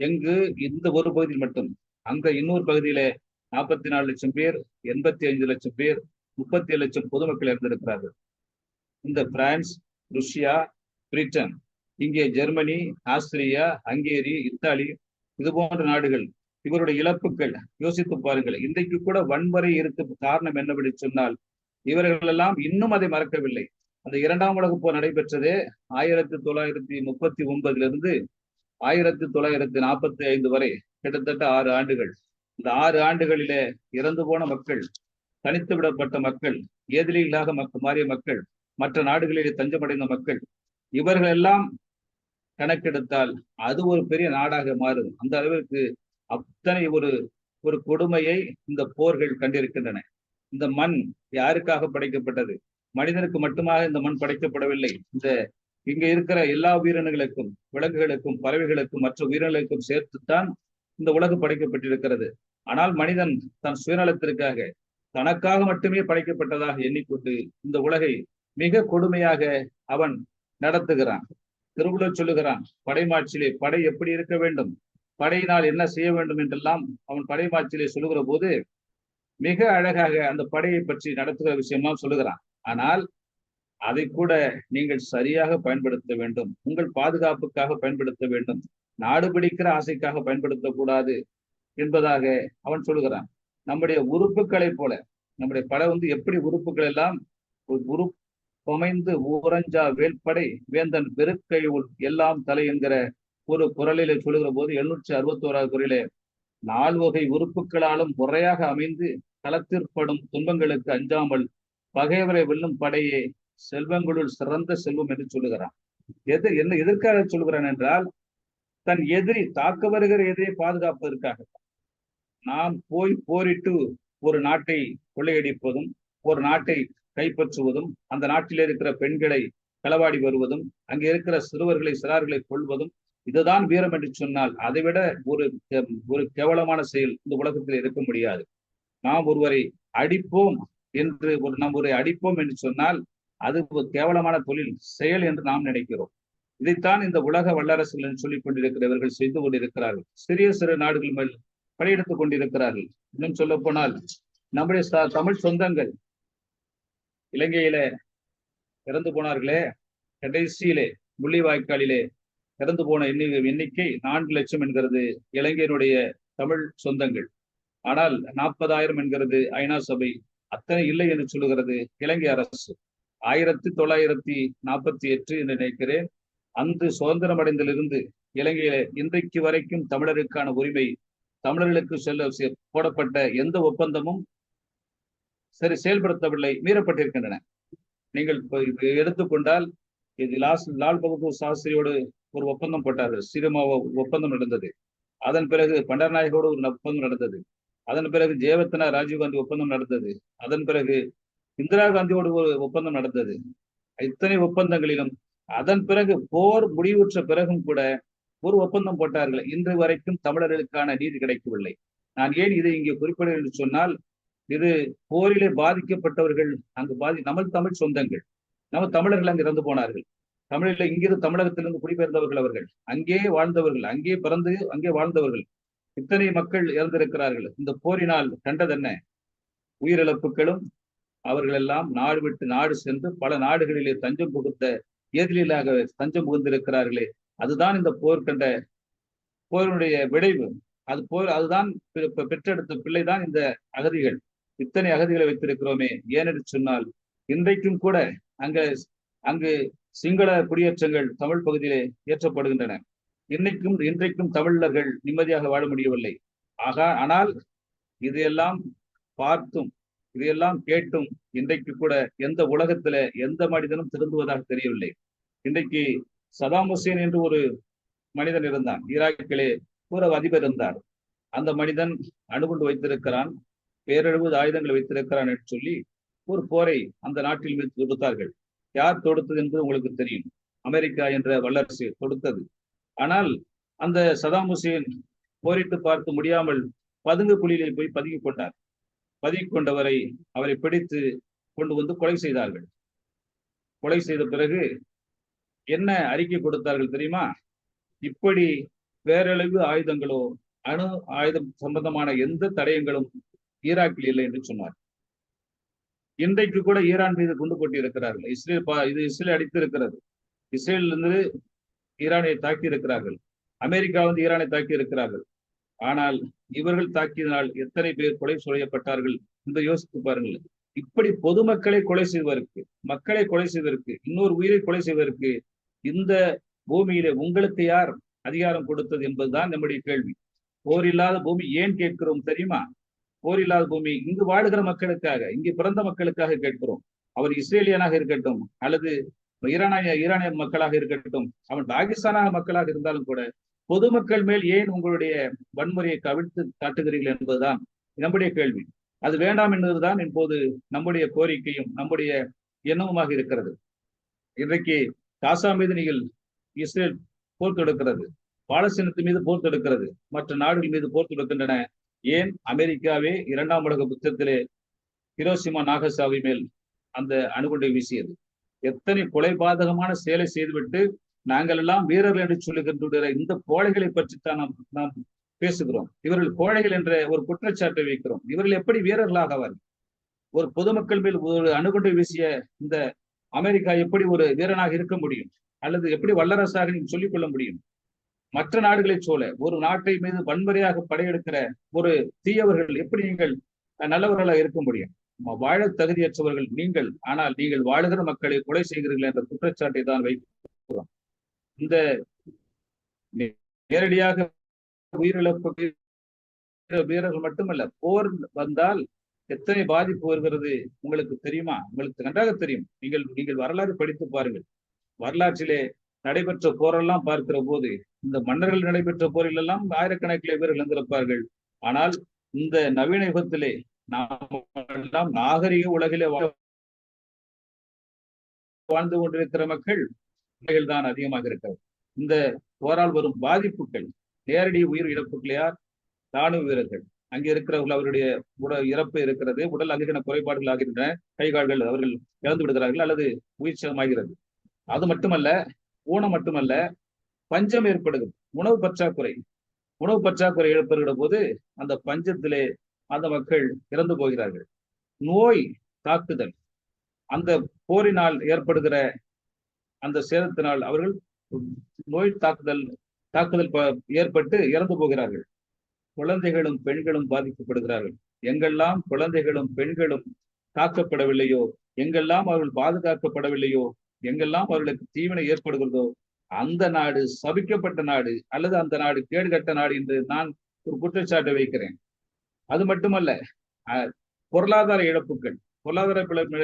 எங்கு இந்த ஒரு பகுதியில் மட்டும். அங்க இன்னொரு பகுதியில 44 லட்சம் பேர், 85 லட்சம் பேர், 37 லட்சம் பொதுமக்கள் இறந்திருக்கிறார்கள். இந்த பிரான்ஸ், ருஷ்யா, பிரிட்டன், இங்கே ஜெர்மனி, ஆஸ்திரியா, ஹங்கேரி, இத்தாலி, இது போன்ற நாடுகள், இவருடைய இழப்புகள் யோசித்து பாருங்கள். இன்றைக்கு கூட வன்முறை இருக்க காரணம் என்னவென்று சொன்னால், இவர்கள் எல்லாம் இன்னும் அதை மறக்கவில்லை. அந்த 2ஆம் உலகப் போர் நடைபெற்றதே 1939 1945 வரை, கிட்டத்தட்ட 6 ஆண்டுகள். இந்த 6 ஆண்டுகளிலே இறந்து போன மக்கள், தனித்து விடப்பட்ட மக்கள், எதிரிகளாக மாறிய மக்கள், மற்ற நாடுகளிலே தஞ்சமடைந்த மக்கள், இவர்கள் எல்லாம் கணக்கெடுத்தால் அது ஒரு பெரிய நாடாக மாறும். அந்த அளவிற்கு அத்தனை ஒரு கொடுமையை இந்த போர்கள் கண்டிருக்கின்றன. இந்த மண் யாருக்காக படைக்கப்பட்டது? மனிதனுக்கு மட்டுமாக இந்த மண் படைக்கப்படவில்லை. இங்க இருக்கிற எல்லா உயிரினங்களுக்கும், விலங்குகளுக்கும், பறவைகளுக்கும், மற்ற உயிரினங்களுக்கும் சேர்த்துத்தான் இந்த உலகம் படைக்கப்பட்டிருக்கிறது. ஆனால் மனிதன் தன் சுயநலத்திற்காக, தனக்காக மட்டுமே படைக்கப்பட்டதாக எண்ணிக்கொண்டு இந்த உலகை மிக கொடுமையாக அவன் நடத்துகிறான். திருவள்ளுவர் சொல்லுகிறான், படைமாட்சியிலே படை எப்படி இருக்க வேண்டும், படையினால் என்ன செய்ய வேண்டும் என்றெல்லாம் அவன் படைமாட்சியிலே சொல்லுகிற போது மிக அழகாக அந்த படையை பற்றி நடத்துகிற விஷயம்லாம் சொல்லுகிறான். ஆனால் அதை கூட நீங்கள் சரியாக பயன்படுத்த வேண்டும், உங்கள் பாதுகாப்புக்காக பயன்படுத்த வேண்டும், நாடு பிடிக்கிற ஆசைக்காக பயன்படுத்தக்கூடாது என்பதாக அவன் சொல்லுகிறான். நம்முடைய உறுப்புகளை போல நம்முடைய படை எப்படி உறுப்புகள் எல்லாம் பொமைந்து ஊரஞ்சா வேல்படை வேந்தன் பெருக்கையுள் எல்லாம் தலை என்கிற ஒரு குரலிலே சொல்லுகிற போது 761வது குரலிலே 4 வகை உறுப்புகளாலும் முறையாக அமைந்து களத்திற்படும் துன்பங்களுக்கு அஞ்சாமல் பகைவரை வெல்லும் படையே செல்வங்களுள் சிறந்த செல்வம் என்று சொல்லுகிறான். எதற்காக சொல்லுகிறான் என்றால், தன் எதிரி தாக்க வருகிற எதிரியை பாதுகாப்பதற்காக. நாம் போய் போரிட்டு ஒரு நாட்டை கொள்ளையடிப்பதும், ஒரு நாட்டை கைப்பற்றுவதும், அந்த நாட்டில் இருக்கிற பெண்களை களவாடி வருவதும், அங்கே இருக்கிற சிறார்களை கொள்வதும், இதுதான் வீரம் என்று சொன்னால் அதைவிட ஒரு கேவலமான செயல் இந்த உலகத்தில் இருக்க முடியாது. நாம் ஒருவரை அடிப்போம் என்று அடிப்போம் என்று சொன்னால் அது ஒரு கேவலமான தொழில் செயல் என்று நாம் நினைக்கிறோம். இதைத்தான் இந்த உலக வல்லரசுகள் என்று சொல்லிக் கொண்டிருக்கிறவர்கள் செய்து கொண்டிருக்கிறார்கள். சிறிய சிறு நாடுகள் மேல் படையெடுத்துக் கொண்டிருக்கிறார்கள். இன்னும் சொல்ல போனால் நம்முடைய தமிழ் சொந்தங்கள் இலங்கையில இறந்து போனார்களே, கடைசியிலே முள்ளிவாய்க்காலிலே இறந்து போன எண்ணிக்கை 4 லட்சம் என்கிறது இலங்கையினுடைய தமிழ் சொந்தங்கள். ஆனால் 40,000 என்கிறது ஐநா சபை. அத்தனை இல்லை என்று சொல்லுகிறது இலங்கை அரசு. 1948 என்று நினைக்கிறேன், அன்று சுதந்திரம் அடைந்திலிருந்து இலங்கையில இன்றைக்கு வரைக்கும் தமிழருக்கான உரிமை, தமிழர்களுக்கு போடப்பட்ட எந்த ஒப்பந்தமும் சரி செயல்படுத்தவில்லை, மீறப்பட்டிருக்கின்றன. நீங்கள் எடுத்துக்கொண்டால் இது லால் பகதூர் சாஸ்திரியோடு ஒரு ஒப்பந்தம் போட்டார்கள், சிறுமாவோ ஒப்பந்தம் நடந்தது. அதன் பிறகு பண்டர்நாயகோடு ஒரு ஒப்பந்தம் நடந்தது. அதன் பிறகு ஜெயவர்த்தனா ராஜீவ்காந்தி ஒப்பந்தம் நடந்தது. அதன் பிறகு இந்திரா காந்தியோடு ஒரு ஒப்பந்தம் நடந்தது. இத்தனை ஒப்பந்தங்களிலும் அதன் பிறகு போர் முடிவுற்ற பிறகும் கூட ஒரு ஒப்பந்தம் போட்டார்கள். இன்று வரைக்கும் தமிழர்களுக்கான நீதி கிடைக்கவில்லை. நான் ஏன் இதை இங்கே குறிப்பிடுகிறேன் என்று சொன்னால், இது போரிலே பாதிக்கப்பட்டவர்கள் அங்கு நம்ம தமிழ் சொந்தங்கள், நம்ம தமிழர்கள் அங்கு இறந்து போனார்கள். தமிழில் இங்கிருந்து தமிழகத்திலிருந்து குடிபெயர்ந்தவர்கள், அவர்கள் அங்கே வாழ்ந்தவர்கள், அங்கே பிறந்து அங்கே வாழ்ந்தவர்கள். இத்தனை மக்கள் இறந்திருக்கிறார்கள். இந்த போரினால் கண்டதென்ன? உயிரிழப்புகளும். அவர்கள் எல்லாம் நாடு விட்டு நாடு சென்று பல நாடுகளிலே தஞ்சம் புகுத்த எதிரிகளாக தஞ்சம் புகுந்திருக்கிறார்களே, அதுதான் இந்த போர் கண்ட போரினுடைய விளைவு. அதுதான் பெற்றெடுத்த பிள்ளைதான் இந்த அகதிகள். இத்தனை அகதிகளை வைத்திருக்கிறோமே, ஏனென்று சொன்னால் இன்றைக்கும் கூட அங்கு சிங்கள குடியேற்றங்கள் தமிழ் பகுதியிலே ஏற்றப்படுகின்றன. இன்றைக்கும் தமிழர்கள் நிம்மதியாக வாழ முடியவில்லை. ஆனால் இதையெல்லாம் பார்த்தும் இதையெல்லாம் கேட்டும் இன்றைக்கு கூட எந்த உலகத்துல எந்த மனிதனும் திருந்துவதாக தெரியவில்லை. இன்றைக்கு சதாம் ஹுசேன் என்று ஒரு மனிதன் இருந்தான். ஈராக்கிலே ஒரு அதிபர் இருந்தார். அந்த மனிதன் அணுகுண்டு வைத்திருக்கிறான், பேரழிவு ஆயுதங்கள் வைத்திருக்கிறான் என்று சொல்லி ஒரு போரை அந்த நாட்டில் மீது தொடுத்தார்கள். யார் தொடுத்தது என்பது உங்களுக்கு தெரியும். அமெரிக்கா என்ற வல்லரசு தொடுத்தது. ஆனால் அந்த சதாம் ஹுசேன் போரிட்டு பார்த்து முடியாமல் பதுங்கு குழியிலே போய் பதுங்கிக் கொண்டார். பதுங்கிக் கொண்டவரை அவரை பிடித்து கொண்டு வந்து கொலை செய்தார்கள். கொலை செய்த பிறகு என்ன அறிக்கை கொடுத்தார்கள் தெரியுமா? இப்படி பேரழிவு ஆயுதங்களோ அணு ஆயுதம் சம்பந்தமான எந்த தடயங்களும் ஈராக்கில் இல்லை என்று சொன்னார். இன்றைக்கு கூட ஈரான் மீது குண்டு போட்டி இருக்கிறார்கள். இஸ்ரேல் அடித்திருக்கிறது. இஸ்ரேலிருந்து ஈரானை தாக்கி இருக்கிறார்கள். அமெரிக்கா வந்து ஈரானை தாக்கி இருக்கிறார்கள். ஆனால் இவர்கள் தாக்கியதனால் எத்தனை பேர் கொலை செய்யப்பட்டார்கள் என்று யோசித்து பாருங்கள். இப்படி பொதுமக்களை கொலை செய்வதற்கு, மக்களை கொலை செய்வதற்கு, இன்னொரு உயிரை கொலை செய்வதற்கு இந்த பூமியிலே உங்களுக்கு யார் அதிகாரம் கொடுத்தது என்பதுதான் நம்முடைய கேள்வி. போர் இல்லாத பூமி ஏன் கேட்கிறோம் தெரியுமா? போர் இல்லாத பூமி இங்கு வாழுகிற மக்களுக்காக, இங்கு பிறந்த மக்களுக்காக கேட்கிறோம். அவர் இஸ்ரேலியனாக இருக்கட்டும் அல்லது ஈரானிய மக்களாக இருக்கட்டும், அவன் பாகிஸ்தானாக மக்களாக இருந்தாலும் கூட பொதுமக்கள் மேல் ஏன் உங்களுடைய வன்முறையை கவிழ்த்து காட்டுகிறீர்கள் என்பதுதான் நம்முடைய கேள்வி. அது வேண்டாம் என்பதுதான் இப்போது நம்முடைய கோரிக்கையும் நம்முடைய எண்ணமுமாக இருக்கிறது. இன்றைக்கு காசா மீது நீங்கள் இஸ்ரேல் போர் தொடுக்கிறது, பாலஸ்தீனத்தின் மீது போர் தொடுக்கிறது, மற்ற நாடுகள் மீது போர் தொடுக்கின்றன. ஏன் அமெரிக்காவே 2ஆம் உலக யுத்தத்திலே ஹிரோஷிமா நாகசாவி மேல் அந்த அணுகுண்டை வீசியது? எத்தனை கொலைபாதகமான செயலை செய்துவிட்டு நாங்கள் எல்லாம் வீரர்கள் என்று சொல்லுகின்ற இந்த கோழைகளை பற்றித்தான் நாம் பேசுகிறோம். இவர்கள் கோழைகள் என்ற ஒரு குற்றச்சாட்டை வைக்கிறோம். இவர்கள் எப்படி வீரர்களாகவார்கள்? ஒரு பொதுமக்கள் மேல் ஒரு அணுகுண்டை வீசிய இந்த அமெரிக்கா எப்படி ஒரு வீரனாக இருக்க முடியும்? அல்லது எப்படி வல்லரசாக நீங்க சொல்லிக் கொள்ள முடியும்? மற்ற நாடுகளைச் போல ஒரு நாட்டை மீது வன்முறையாக படையெடுக்கிற ஒரு தீயவர்கள் எப்படி நீங்கள் நல்லவர்களாக இருக்க முடியும்? வாழ தகுதியற்றவர்கள் நீங்கள். ஆனால் நீங்கள் வாழுகிற மக்களை கொலை செய்கிறீர்கள் என்ற குற்றச்சாட்டை தான் வைக்கிறோம். இந்த நேரடியாக உயிரிழப்பு வீரர்கள் மட்டுமல்ல, போர் வந்தால் எத்தனை பாதிப்பு வருகிறது உங்களுக்கு தெரியுமா? உங்களுக்கு நன்றாக தெரியும். நீங்கள் வரலாறு படித்து பாருங்கள். வரலாற்றிலே நடைபெற்ற போரெல்லாம் பார்க்கிற போது இந்த மன்னர்கள் நடைபெற்ற போரில் எல்லாம் ஆயிரக்கணக்கில் வீரர்கள் இருந்திருப்பார்கள். ஆனால் இந்த நவீன யுகத்திலே நாம் எல்லாம் நாகரிக உலகிலே வாழ்ந்து கொண்டிருக்கிற மக்கள் தான் அதிகமாக இருக்கிறது. இந்த போரால் வரும் பாதிப்புகள், நேரடி உயிர் இழப்புகள் யார்? ராணுவ வீரர்கள். அங்கே இருக்கிறவர்கள் அவருடைய இறப்பு இருக்கிறது, உடல் அங்கீகன குறைபாடுகள் ஆகின்றன, கை கால்கள் அவர்கள் இழந்து விடுகிறார்கள் அல்லது உயிர் சேதமாகிறது. அது மட்டுமல்ல, ஊனம் மட்டுமல்ல, பஞ்சம் ஏற்படுகிறது. உணவு பற்றாக்குறை ஏற்படுகிற போது அந்த பஞ்சத்திலே அந்த மக்கள் இறந்து போகிறார்கள். நோய் தாக்குதல், அந்த போரினால் ஏற்படுகிற அந்த சேதத்தினால் அவர்கள் நோய் தாக்குதல் ஏற்பட்டு இறந்து போகிறார்கள். குழந்தைகளும் பெண்களும் பாதிக்கப்படுகிறார்கள். எங்கெல்லாம் குழந்தைகளும் பெண்களும் காக்கப்படவில்லையோ, எங்கெல்லாம் அவர்கள் பாதுகாக்கப்படவில்லையோ, எங்கெல்லாம் அவர்களுக்கு தீவினை ஏற்படுகிறதோ அந்த நாடு சபிக்கப்பட்ட நாடு அல்லது அந்த நாடு கேடுகட்ட நாடு என்று நான் ஒரு குற்றச்சாட்டை வைக்கிறேன். அது மட்டுமல்ல, பொருளாதார இழப்புகள், பொருளாதார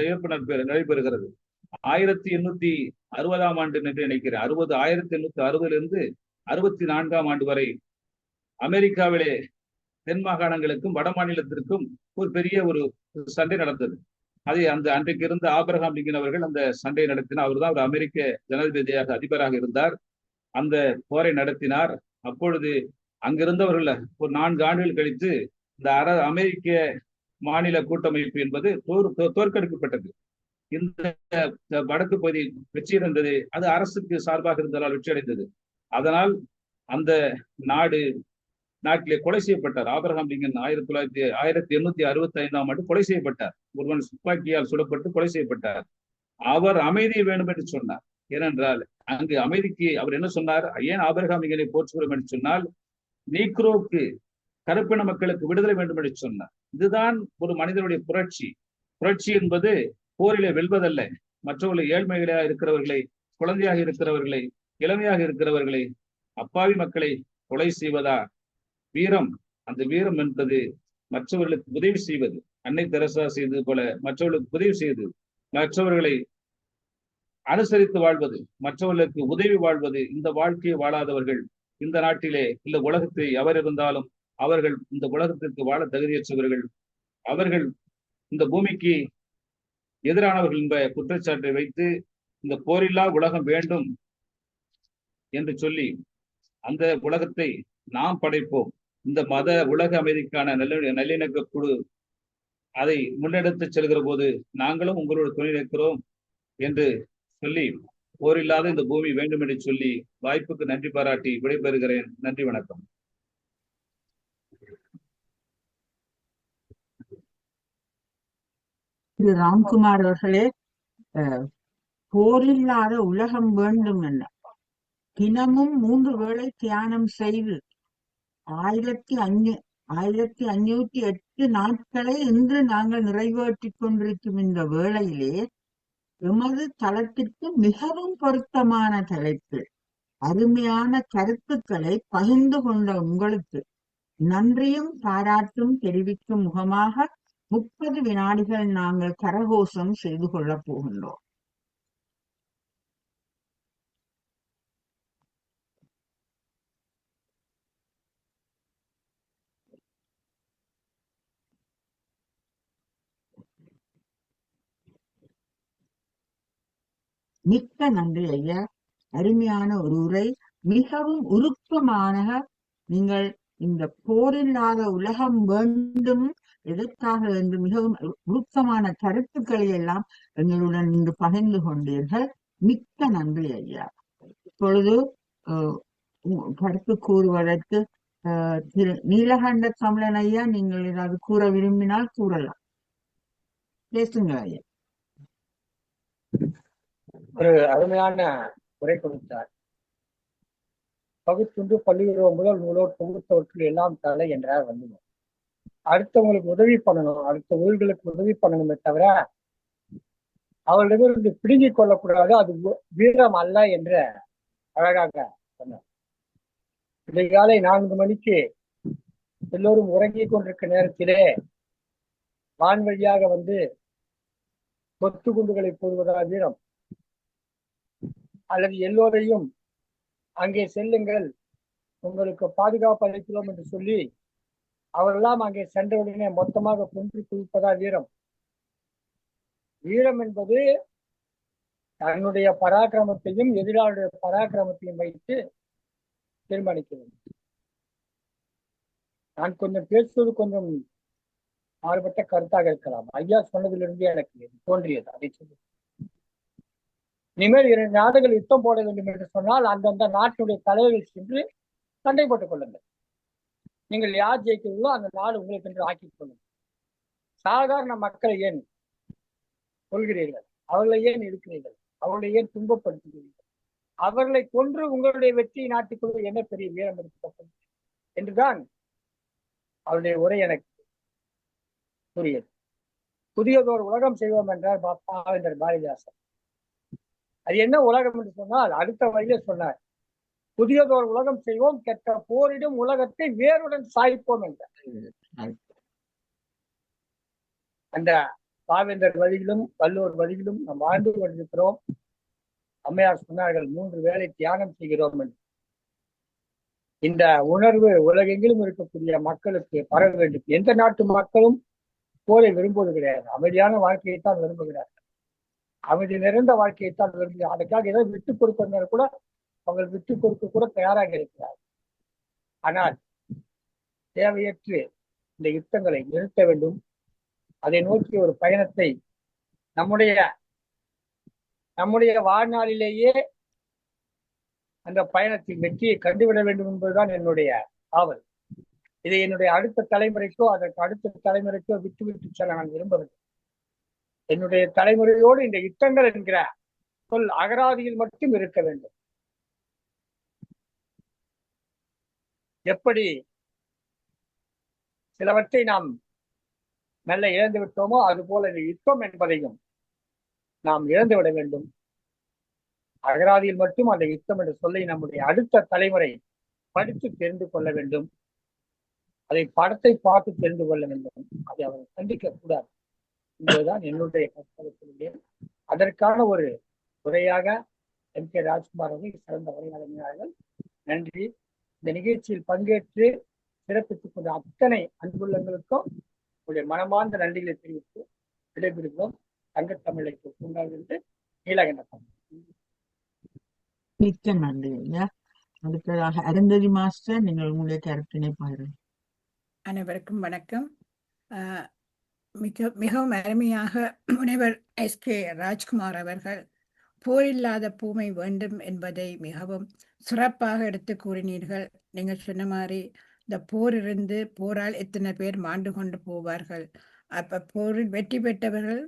இழப்பு நடைபெறுகிறது. 1860ஆம் ஆண்டு என்று நினைக்கிறேன். 1860 64ஆம் ஆண்டு வரை அமெரிக்காவிலே தென் மாகாணங்களுக்கும் வட மாநிலத்திற்கும் ஒரு பெரிய ஒரு சண்டை நடந்தது. அதை அன்றைக்கு இருந்த ஆபிரகாம் லிங்கன் அவர்கள் அந்த சண்டையை நடத்தினார். அவர் தான் ஒரு அமெரிக்க ஜனாதிபதியாக அதிபராக இருந்தார். அந்த போரை நடத்தினார். அப்பொழுது அங்கிருந்தவர்கள் ஒரு 4 ஆண்டுகள் கழித்து இந்த அமெரிக்க மாநில கூட்டமைப்பு என்பது தோற்கடிக்கப்பட்டது. இந்த வடக்கு பகுதி வெற்றி இருந்தது. அது அரசுக்கு சார்பாக இருந்ததால் வெற்றி அடைந்தது. அதனால் அந்த நாட்டிலே கொலை செய்யப்பட்டார். ஆபிரகாம் லிங்கன் 1865ஆம் ஆண்டு கொலை செய்யப்பட்டார். ஒருவன் துப்பாக்கியால் சுடப்பட்டு கொலை செய்யப்பட்டார். அவர் அமைதியை வேண்டும் என்று சொன்னார். ஏனென்றால் அங்கு அமைதிக்கு அவர் என்ன சொன்னார்? ஏன் ஆபிரகாம் லிங்கனை போற்றுகிறோம் என்று சொன்னால், நீக்ரோக்கு, கருப்பின மக்களுக்கு விடுதலை வேண்டும் என்று சொன்னார். இதுதான் ஒரு மனிதனுடைய புரட்சி. புரட்சி என்பது போரிலே வெல்வதல்ல, மற்றவர்களை ஏழ்மைகளாக இருக்கிறவர்களை, குழந்தையாக இருக்கிறவர்களை, இளமையாக இருக்கிறவர்களை, அப்பாவி மக்களை கொலை செய்வதா வீரம்? அந்த வீரம் என்பது மற்றவர்களுக்கு உதவி செய்வது. அன்னை தெரசா செய்தது போல மற்றவர்களுக்கு உதவி செய்வது, மற்றவர்களை அனுசரித்து வாழ்வது, மற்றவர்களுக்கு உதவி வாழ்வது. இந்த வாழ்க்கையை வாழாதவர்கள் இந்த நாட்டிலே இல்ல உலகத்தை எவர் இருந்தாலும் அவர்கள் இந்த உலகத்திற்கு வாழ தகுதியற்றவர்கள். அவர்கள் இந்த பூமிக்கு எதிரானவர்கள் என்ற குற்றச்சாட்டை வைத்து இந்த போரில்லா உலகம் வேண்டும் என்று சொல்லி அந்த உலகத்தை நாம் படைப்போம், இந்த மத உலக அமைதிக்கான நல்லிணக்க குழு அதை முன்னெடுத்து செல்கிற போது நாங்களும் உங்களோட துணை நிற்கிறோம் என்று சொல்லி போரில்லாத இந்த பூமி வேண்டும் என்று சொல்லி வாய்ப்புக்கு நன்றி பாராட்டி விடைபெறுகிறேன். நன்றி, வணக்கம். திரு ராம்குமார் அவர்களே, போரில்லாத உலகம் வேண்டும் என தினமும் 3 வேளை தியானம் செய்து 1508 நாட்களை இன்று நாங்கள் நிறைவேற்றிக் கொண்டிருக்கும் இந்த வேளையிலே எமது தளத்திற்கு மிகவும் பொருத்தமான தலைப்பு, அருமையான கருத்துக்களை பகிர்ந்து கொண்ட உங்களுக்கு நன்றியும் பாராட்டும் தெரிவிக்கும் முகமாக 30 வினாடிகள் நாங்கள் கரகோஷம் செய்து கொள்ளப் போகின்றோம். மிக்க நன்றி ஐயா. அருமையான ஒரு உரை, மிகவும் உருக்கமான. நீங்கள் இந்த போரில்லாத உலகம் வேண்டும் எதற்காக என்று மிகவும் உருக்கமான கருத்துக்களை எல்லாம் எங்களுடன் இன்று பகிர்ந்து கொண்டீர்கள். மிக்க நன்றி ஐயா. இப்பொழுது கருத்து கூறுவதற்கு திரு நீலகண்ட தமிழன் ஐயா, நீங்கள் ஏதாவது கூற விரும்பினால் கூறலாம். பேசுங்க ஐயா. ஒரு அருமையான உரை கொடுத்தார். பகுத்துண்டு பள்ளியுறவு முதல் நூலோர் தொகுத்தவற்றில் எல்லாம் தலை என்றார் வள்ளுவர். அடுத்தவங்களுக்கு உதவி பண்ணணும், அடுத்த உயிர்களுக்கு உதவி பண்ணணுமே தவிர அவர்களிடமிருந்து பிடுங்கிக் கொள்ளக்கூடாது, அது வீரம் அல்ல என்ற அழகாக சொன்னார். இடைக்காலை 4 மணிக்கு எல்லோரும் உறங்கிக் கொண்டிருக்க நேரத்திலே வான்வழியாக வந்து கொத்து குண்டுகளை போடுவதா வீரம், அல்லது எல்லோரையும் அங்கே செல்லுங்கள் உங்களுக்கு பாதுகாப்பு அளிக்கிறோம் என்று சொல்லி அவரெல்லாம் அங்கே சென்றவுடனே மொத்தமாக கொன்று குவிப்பதா வீரம்? வீரம் என்பது தன்னுடைய பராக்கிரமத்தையும் எதிராளுடைய பராக்கிரமத்தையும் வைத்து தீர்மானிக்கிறது. நான் கொஞ்சம் பேசுவது கொஞ்சம் மாறுபட்ட கருத்தாக இருக்கலாம். ஐயா சொன்னதிலிருந்து எனக்கு தோன்றியது, அதை சொல்லி இனிமேல் 2 நாடுகள் யுத்தம் போட வேண்டும் என்று சொன்னால் அந்தந்த நாட்டினுடைய தலைவர்கள் சென்று சண்டை போட்டுக் கொள்ளுங்கள். நீங்கள் யார் ஜெயிக்கிறீர்களோ அந்த நாடு உங்களுக்கு என்று ஆக்கிக் கொள்ளுங்கள். சாதாரண மக்களை ஏன் கொள்கிறீர்கள்? அவர்களை ஏன் இருக்கிறீர்கள்? அவர்களை ஏன் துன்பப்படுத்துகிறீர்கள்? அவர்களை கொன்று உங்களுடைய வெற்றியை நாட்டிக்கொள்வது என்ன பெரிய வீரம் எடுக்கப்படும் என்றுதான் அவருடைய உரை எனக்கு புரியது. புதியதோர் உலகம் செய்வோம் என்றார் பாவேந்தர் பாரதிதாசன். அது என்ன உலகம் என்று சொன்னால் அடுத்த வழியிலே சொன்னார், புதியதோர் உலகம் செய்வோம், கெட்ட போரிடும் உலகத்தை வேருடன் சாய்ப்போம் என்றார். அந்த பாவேந்தர் வழியிலும் வள்ளுவர் வழியிலும் நாம் வாழ்ந்து கொண்டிருக்கிறோம். அம்மையார் சொன்னார்கள் 3 வேளை தியானம் செய்கிறோம் என்று. இந்த உணர்வு உலகெங்கிலும் இருக்கக்கூடிய மக்களுக்கு பரவ வேண்டும். எந்த நாட்டு மக்களும் போரை விரும்புவது கிடையாது, அமைதியான வாழ்க்கையைத்தான் விரும்புகிறார்கள், அமைதி நிறைந்த வாழ்க்கையைத்தான் விரும்புகிறார். அதுக்காக ஏதோ விட்டுக் கொடுப்பது கூட அவங்க விட்டுக் கொடுக்க கூட தயாராக இருக்கிறார். ஆனால் தேவையற்று இந்த யுத்தங்களை நிறுத்த வேண்டும். அதை நோக்கி ஒரு பயணத்தை நம்முடைய வாழ்நாளிலேயே அந்த பயணத்தின் வெற்றியை கண்டுவிட வேண்டும் என்பதுதான் என்னுடைய ஆவல். இதை என்னுடைய அடுத்த தலைமுறைக்கோ அதற்கு அடுத்த தலைமுறைக்கோ விட்டு செல்ல நான் விரும்பவில்லை. என்னுடைய தலைமுறையோடு இந்த யுத்தங்கள் என்கிற சொல் அகராதியில் மட்டும் இருக்க வேண்டும். எப்படி சிலவற்றை நாம் மெல்ல இழந்து விட்டோமோ அதுபோல இந்த யுத்தம் என்பதையும் நாம் இழந்து விட வேண்டும். அகராதியில் மட்டும் அந்த யுத்தம் என்ற சொல்லை நம்முடைய அடுத்த தலைமுறை படித்து தெரிந்து கொள்ள வேண்டும். அதை படத்தை பார்த்து தெரிந்து கொள்ள வேண்டும். அதை அவர் சந்திக்க கூடாது என்பதுதான் என்னுடைய கருத்து. அதற்கான ஒரு உரையாக எம்.கே. ராஜ்குமார் அவர்கள் சிறந்த உரையாளர்கள். நன்றி. இந்த நிகழ்ச்சியில் பங்கேற்று சிறப்பித்துக் கொண்ட அத்தனை அன்புள்ளங்களுக்கும் உங்களுடைய மனமார்ந்த நன்றிகளை தெரிவித்து விடைபெறுகிறோம். தங்கத்தமிழைக்கு பூங்காவில் இருந்து நீலகண்ட. மிக்க நன்றி ஐயா. அடுத்ததாக அருந்ததி மாஸ்டர், நீங்கள் உங்களுடைய கருத்தினை பாருங்கள். அனைவருக்கும் வணக்கம். மிகவும் அருமையாக முனைவர் எஸ்.கே. ராஜ்குமார் அவர்கள் போரில்லாத பூமி வேண்டும் என்பதை மிகவும் சிறப்பாக எடுத்து கூறினீர்கள். நீங்கள் சொன்ன மாதிரி இந்த போர் இருந்து போரால் எத்தனை பேர் மாண்டு கொண்டு போவார்கள். அப்ப போரில் வெற்றி பெற்றவர்கள்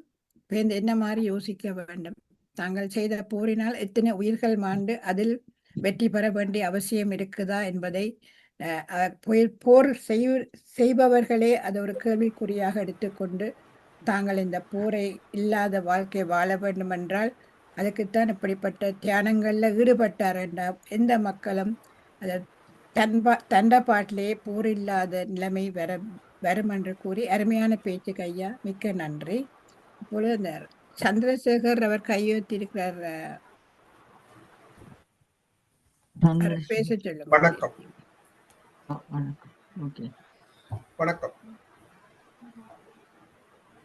என்ன மாதிரி யோசிக்க வேண்டும். தாங்கள் செய்த போரினால் எத்தனை உயிர்கள் மாண்டு அதில் வெற்றி பெற வேண்டிய அவசியம் இருக்குதா என்பதை போர் செய்பவர்களே அதை ஒரு கேள்விக்குறியாக எடுத்துக்கொண்டு தாங்கள் இந்த போரை இல்லாத வாழ்க்கை வாழ வேண்டும் என்றால் அதுக்குத்தான் இப்படிப்பட்ட தியானங்கள்ல ஈடுபட்டார் என்றால் எந்த மக்களும் அதை தண்டப்பாட்டிலேயே போர் இல்லாத நிலைமை வரும் என்று கூறி அருமையான பேச்சுக்கு ஐயா மிக்க நன்றி. இப்பொழுது இந்த சந்திரசேகர் அவர் கையெழுத்திருக்கிறார், பேச சொல்லுங்க. வணக்கம். வணக்கம்.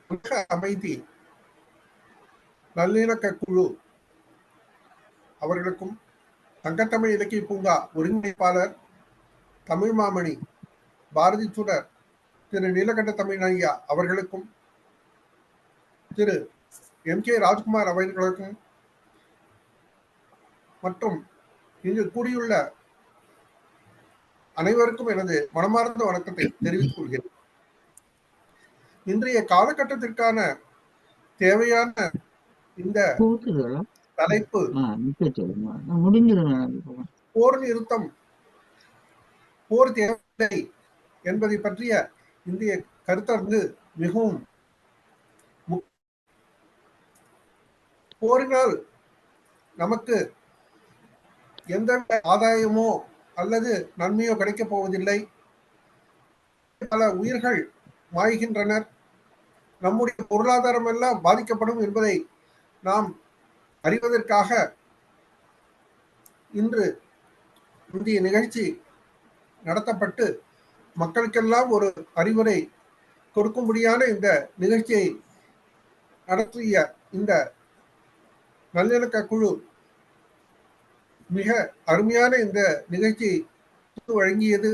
உலக அமைதி நல்லிணக்க குழு அவர்களுக்கும் தங்கத்தமிழ் இலக்கிய பூங்கா ஒருங்கிணைப்பாளர் தமிழ் மாமணி பாரதி சுடர் திரு நீலகண்ட தமிழ் ஐயா அவர்களுக்கும் திரு எம்.கே. ராஜ்குமார் அவர்களுக்கும் மற்றும் இங்கு கூடியுள்ள அனைவருக்கும் எனது மனமார்ந்த வணக்கத்தை தெரிவித்துக் கொள்கிறேன். இன்றைய காலகட்டத்திற்கான தேவையான இந்த தலைப்பு போர் நிறுத்தம், போர் தேவை என்பதை பற்றிய இந்திய கருத்தரங்கு மிகவும் போரினால் நமக்கு எந்த ஆதாயமோ அல்லது நன்மையோ கிடைக்கப் போவதில்லை. பல உயிர்கள் மாய்கின்றனர். நம்முடைய பொருளாதாரம் எல்லாம் பாதிக்கப்படும் என்பதை நாம் அறிவதற்காக இன்று இந்திய நிகழ்ச்சி நடத்தப்பட்டு மக்களுக்கெல்லாம் ஒரு அறிவுரை கொடுக்கும்படியான இந்த நிகழ்ச்சியை நடத்திய இந்த நல்லிணக்க குழு மிக அருமையான இந்த நிகழ்ச்சி வழங்கியது.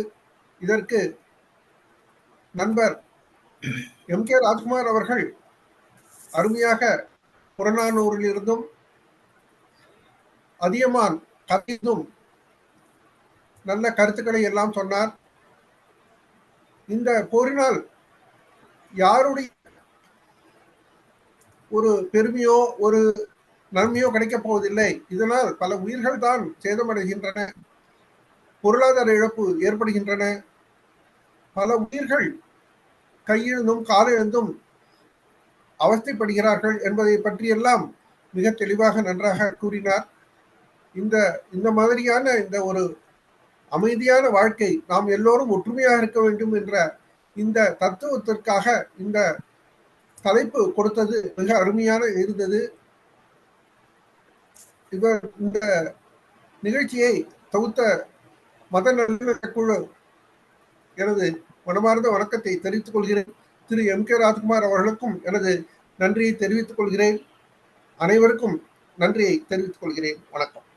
இதற்கு நண்பர் எம்.கே. ராஜ்குமார் அவர்கள் அருமையாக புறநானூரில் இருந்தும் அதியமான் கதையிலும் நல்ல கருத்துக்களை எல்லாம் சொன்னார். இந்த போரினால் யாருடைய ஒரு பெருமையோ ஒரு நன்மையோ கிடைக்கப் போவதில்லை. இதனால் பல உயிர்கள் தான் சேதமடைகின்றன, பொருளாதார இழப்பு ஏற்படுகின்றன, பல உயிர்கள் கையிழுந்தும் காலிழந்தும் அவஸ்தைப்படுகிறார்கள் என்பதை பற்றியெல்லாம் மிக தெளிவாக நன்றாக கூறினார். இந்த மாதிரியான இந்த ஒரு அமைதியான வாழ்க்கை, நாம் எல்லோரும் ஒற்றுமையாக இருக்க வேண்டும் என்ற இந்த தத்துவத்திற்காக இந்த தலைப்பு கொடுத்தது மிக அருமையான இருந்தது. இவர் இந்த நிகழ்ச்சியை தொகுத்த மத நல்லிணக்க குழு எனது மனமார்ந்த வணக்கத்தை தெரிவித்துக் கொள்கிறேன். திரு எம்.கே. ராஜ்குமார் அவர்களுக்கும் எனது நன்றியை தெரிவித்துக் கொள்கிறேன். அனைவருக்கும் நன்றியை தெரிவித்துக் கொள்கிறேன். வணக்கம்.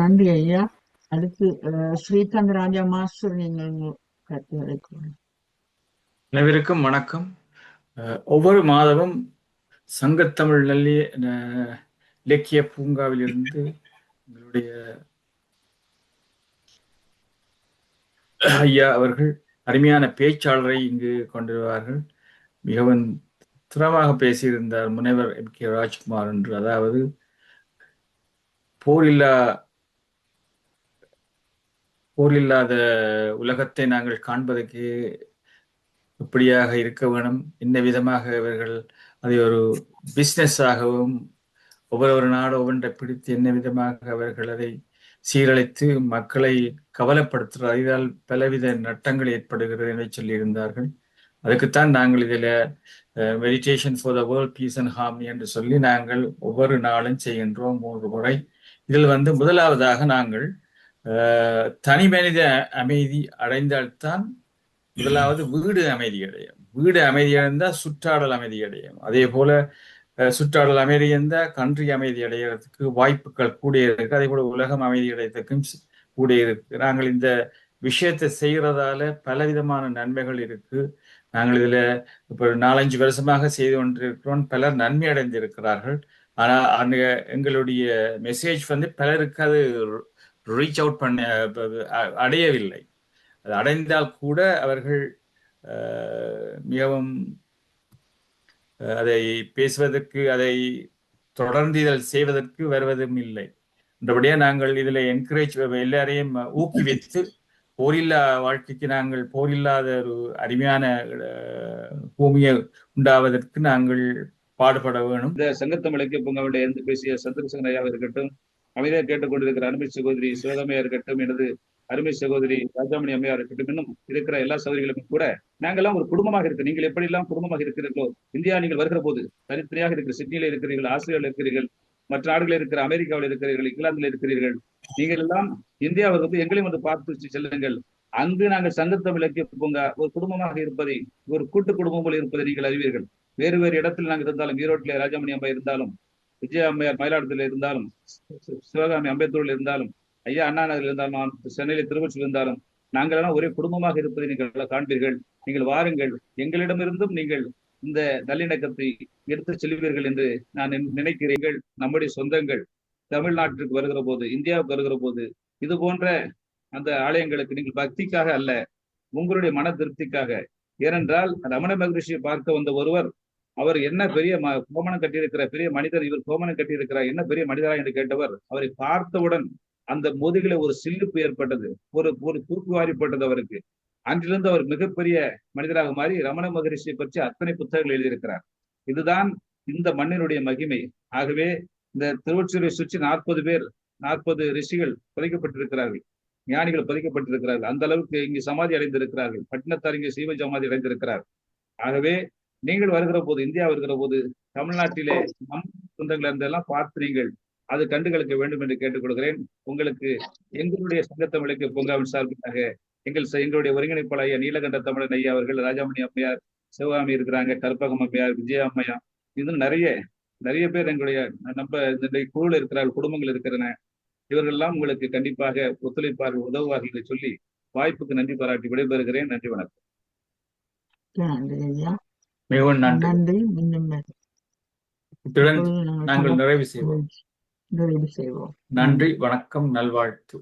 நன்றி ஐயா. அடுத்து ஸ்ரீகாந்த் ராஜா மாஸ்டர், நீங்கள் கருத்துக்களை கூறுங்கள். அனைவருக்கும் வணக்கம். ஒவ்வொரு மாதமும் சங்கத்தமிழ் இலக்கிய பூங்காவில் இருந்து எங்களுடைய ஐயா அவர்கள் அருமையான பேச்சாளரை இங்கு கொண்டு வருவார்கள். மிகவும் திறமாக பேசியிருந்தார் முனைவர் எம்.கே. ராஜ்குமார் என்று. அதாவது போரில்லா போர் இல்லாத உலகத்தை நாங்கள் காண்பதற்கு எப்படியாக இருக்க வேணும், என்ன விதமாக இவர்கள் அதை ஒரு பிசினஸாகவும் ஒவ்வொரு நாடு ஒவ்வொன்றை பிடித்து என்ன விதமாக அவர்கள் அதை சீரழித்து மக்களை கவலைப்படுத்துகிறார், இதால் பலவித நட்டங்கள் ஏற்படுகிறது என சொல்லியிருந்தார்கள். அதுக்குத்தான் நாங்கள் இதில் meditation for the world peace and harmony என்று சொல்லி நாங்கள் ஒவ்வொரு நாளும் செய்கின்றோம் 3 முறை. இதில் முதலாவதாக நாங்கள் தனி மனித அமைதி அடைந்தால்தான் முதலாவது வீடு அமைதி அடையும். வீடு அமைதி அடைந்தால் சுற்றாடல் அமைதி அடையும். அதே போல சுற்றாடல் அமைதி இருந்தால் கன்றி அமைதி அடைகிறதுக்கு வாய்ப்புகள் கூடிய இருக்கு. அதே போல உலகம் அமைதி அடையறதுக்கும் கூடிய இருக்கு. நாங்கள் இந்த விஷயத்தை செய்யறதால பலவிதமான நன்மைகள் இருக்கு. நாங்கள் இதுல இப்போ 4-5 வருஷமாக செய்து கொண்டிருக்கிறோம். பலர் நன்மை அடைந்திருக்கிறார்கள். ஆனா எங்களுடைய மெசேஜ் பலருக்கு அது ரீச் அவுட் பண்ண அடையவில்லை. அது அடைந்தால் கூட அவர்கள் மிகவும் அதை பேசுவதற்கு, அதை தொடர்ந்து இதில் செய்வதற்கு வருவதும் இல்லை. என்றபடியா நாங்கள் இதில் என்கரேஜ் எல்லாரையும் ஊக்குவித்து போரில்லா வாழ்க்கைக்கு நாங்கள் போரில்லாத ஒரு அருமையான பூமியை உண்டாவதற்கு நாங்கள் பாடுபட வேணும். இந்த சங்கத்தமிழுக்கு பொங்கவுடைய இருந்து பேசிய சந்திரசேகரன் ஐயாவாக இருக்கட்டும், அமைதியாக கேட்டுக்கொண்டிருக்கிற அருமை சகோதரி சிவகாமியா இருக்கட்டும், எனது அருமை சகோதரி ராஜாமணி அம்மையா இருக்கட்டும், இன்னும் இருக்கிற எல்லா சகோதரிகளுக்கும் கூட நாங்கெல்லாம் ஒரு குடும்பமாக இருக்கு. நீங்கள் எப்படி எல்லாம் குடும்பமாக இருக்கிறீர்களோ, இந்தியா நீங்கள் வருகிற போது தனித்தனியாக இருக்கிற சிட்னியில இருக்கிறீர்கள், ஆஸ்திரேலியாவில் இருக்கிறீர்கள், மற்ற நாடுகளில் இருக்கிற அமெரிக்காவில் இருக்கிறீர்கள், இங்கிலாந்தில் இருக்கிறீர்கள், நீங்கள் எல்லாம் இந்தியாவுக்கு எங்களையும் பார்த்து செல்லுங்கள். அங்கு நாங்கள் சங்கத்தமிழுக்கு பொங்க ஒரு குடும்பமாக இருப்பதை, ஒரு கூட்டு குடும்பம் போல இருப்பதை நீங்கள் அறிவீர்கள். வேறு வேறு இடத்தில் நாங்கள் இருந்தாலும், ஈரோட்டில் ராஜாமணி அம்மா இருந்தாலும், விஜய அம்மையார் மயிலாடுதுறையில் இருந்தாலும், சிவகாமி அம்பேத்கரில் இருந்தாலும், ஐயா அண்ணா நகரில் இருந்தாலும், சென்னையில திருவொற்றில் இருந்தாலும், நாங்கள் எல்லாம் ஒரே குடும்பமாக இருப்பதை நீங்கள் காண்பீர்கள். நீங்கள் வாருங்கள், எங்களிடமிருந்தும் நீங்கள் இந்த நல்லிணக்கத்தை எடுத்து செல்வீர்கள் என்று நான் நினைக்கிறீர்கள். நம்முடைய சொந்தங்கள் தமிழ்நாட்டிற்கு வருகிற போது, இந்தியாவுக்கு வருகிற போது, இது போன்ற அந்த ஆலயங்களுக்கு நீங்கள் பக்திக்காக அல்ல, உங்களுடைய மன திருப்திக்காக. ஏனென்றால் ரமண மகரிஷியை பார்க்க வந்த ஒருவர், அவர் என்ன பெரிய கோமணம் கட்டியிருக்கிற பெரிய மனிதர், இவர் கோமணம் கட்டியிருக்கிறார், என்ன பெரிய மனிதரா என்று கேட்டவர், அவரை பார்த்தவுடன் அந்த முதுகில ஒரு சில்லுப்பு ஏற்பட்டது, ஒரு தூக்கு வாரிப்பட்டது அவருக்கு. அன்றிலிருந்து அவர் மிகப்பெரிய மனிதராக மாறி ரமண மகரிஷியை பற்றி அத்தனை புத்தகங்கள் எழுதியிருக்கிறார். இதுதான் இந்த மண்ணினுடைய மகிமை. ஆகவே இந்த திருவொற்றியூரை சுற்றி 40 ரிஷிகள் பதிக்கப்பட்டிருக்கிறார்கள், ஞானிகள் பதிக்கப்பட்டிருக்கிறார்கள். அந்த அளவுக்கு இங்கு சமாதி அடைந்திருக்கிறார்கள். பட்டினத்தார் இங்கே சீவ சமாதி அடைந்திருக்கிறார். ஆகவே நீங்கள் வருகிற போது, இந்தியா வருகிற போது, தமிழ்நாட்டிலே நம் சொந்தங்கள் இருந்தெல்லாம் பார்த்து நீங்கள் அது கண்டுகளிக்க வேண்டும் என்று கேட்டுக்கொள்கிறேன். உங்களுக்கு எங்களுடைய சங்கத்தமிழுக்கு பொங்காவின் சார்பாக எங்களுடைய ஒருங்கிணைப்பாளர் நீலகண்ட தமிழன் ஐயா அவர்கள், ராஜாமணி அம்மையார், சிவகாமி இருக்கிறாங்க, கற்பகம் அம்மையார், விஜயா அம்மையா, இன்னும் நிறைய பேர் எங்களுடைய நம்ம இந்த குழுவில் இருக்கிறார்கள், குடும்பங்கள் இருக்கிறன. இவர்கள் எல்லாம் உங்களுக்கு கண்டிப்பாக ஒத்துழைப்பார்கள், உதவுவார்கள் என்று சொல்லி வாய்ப்புக்கு நன்றி பாராட்டி விடைபெறுகிறேன். நன்றி, வணக்கம். மிகவும் நன்றி. இத்துடன் நாங்கள் நிறைவு செய்வோம். நன்றி, வணக்கம், நல்வாழ்த்து.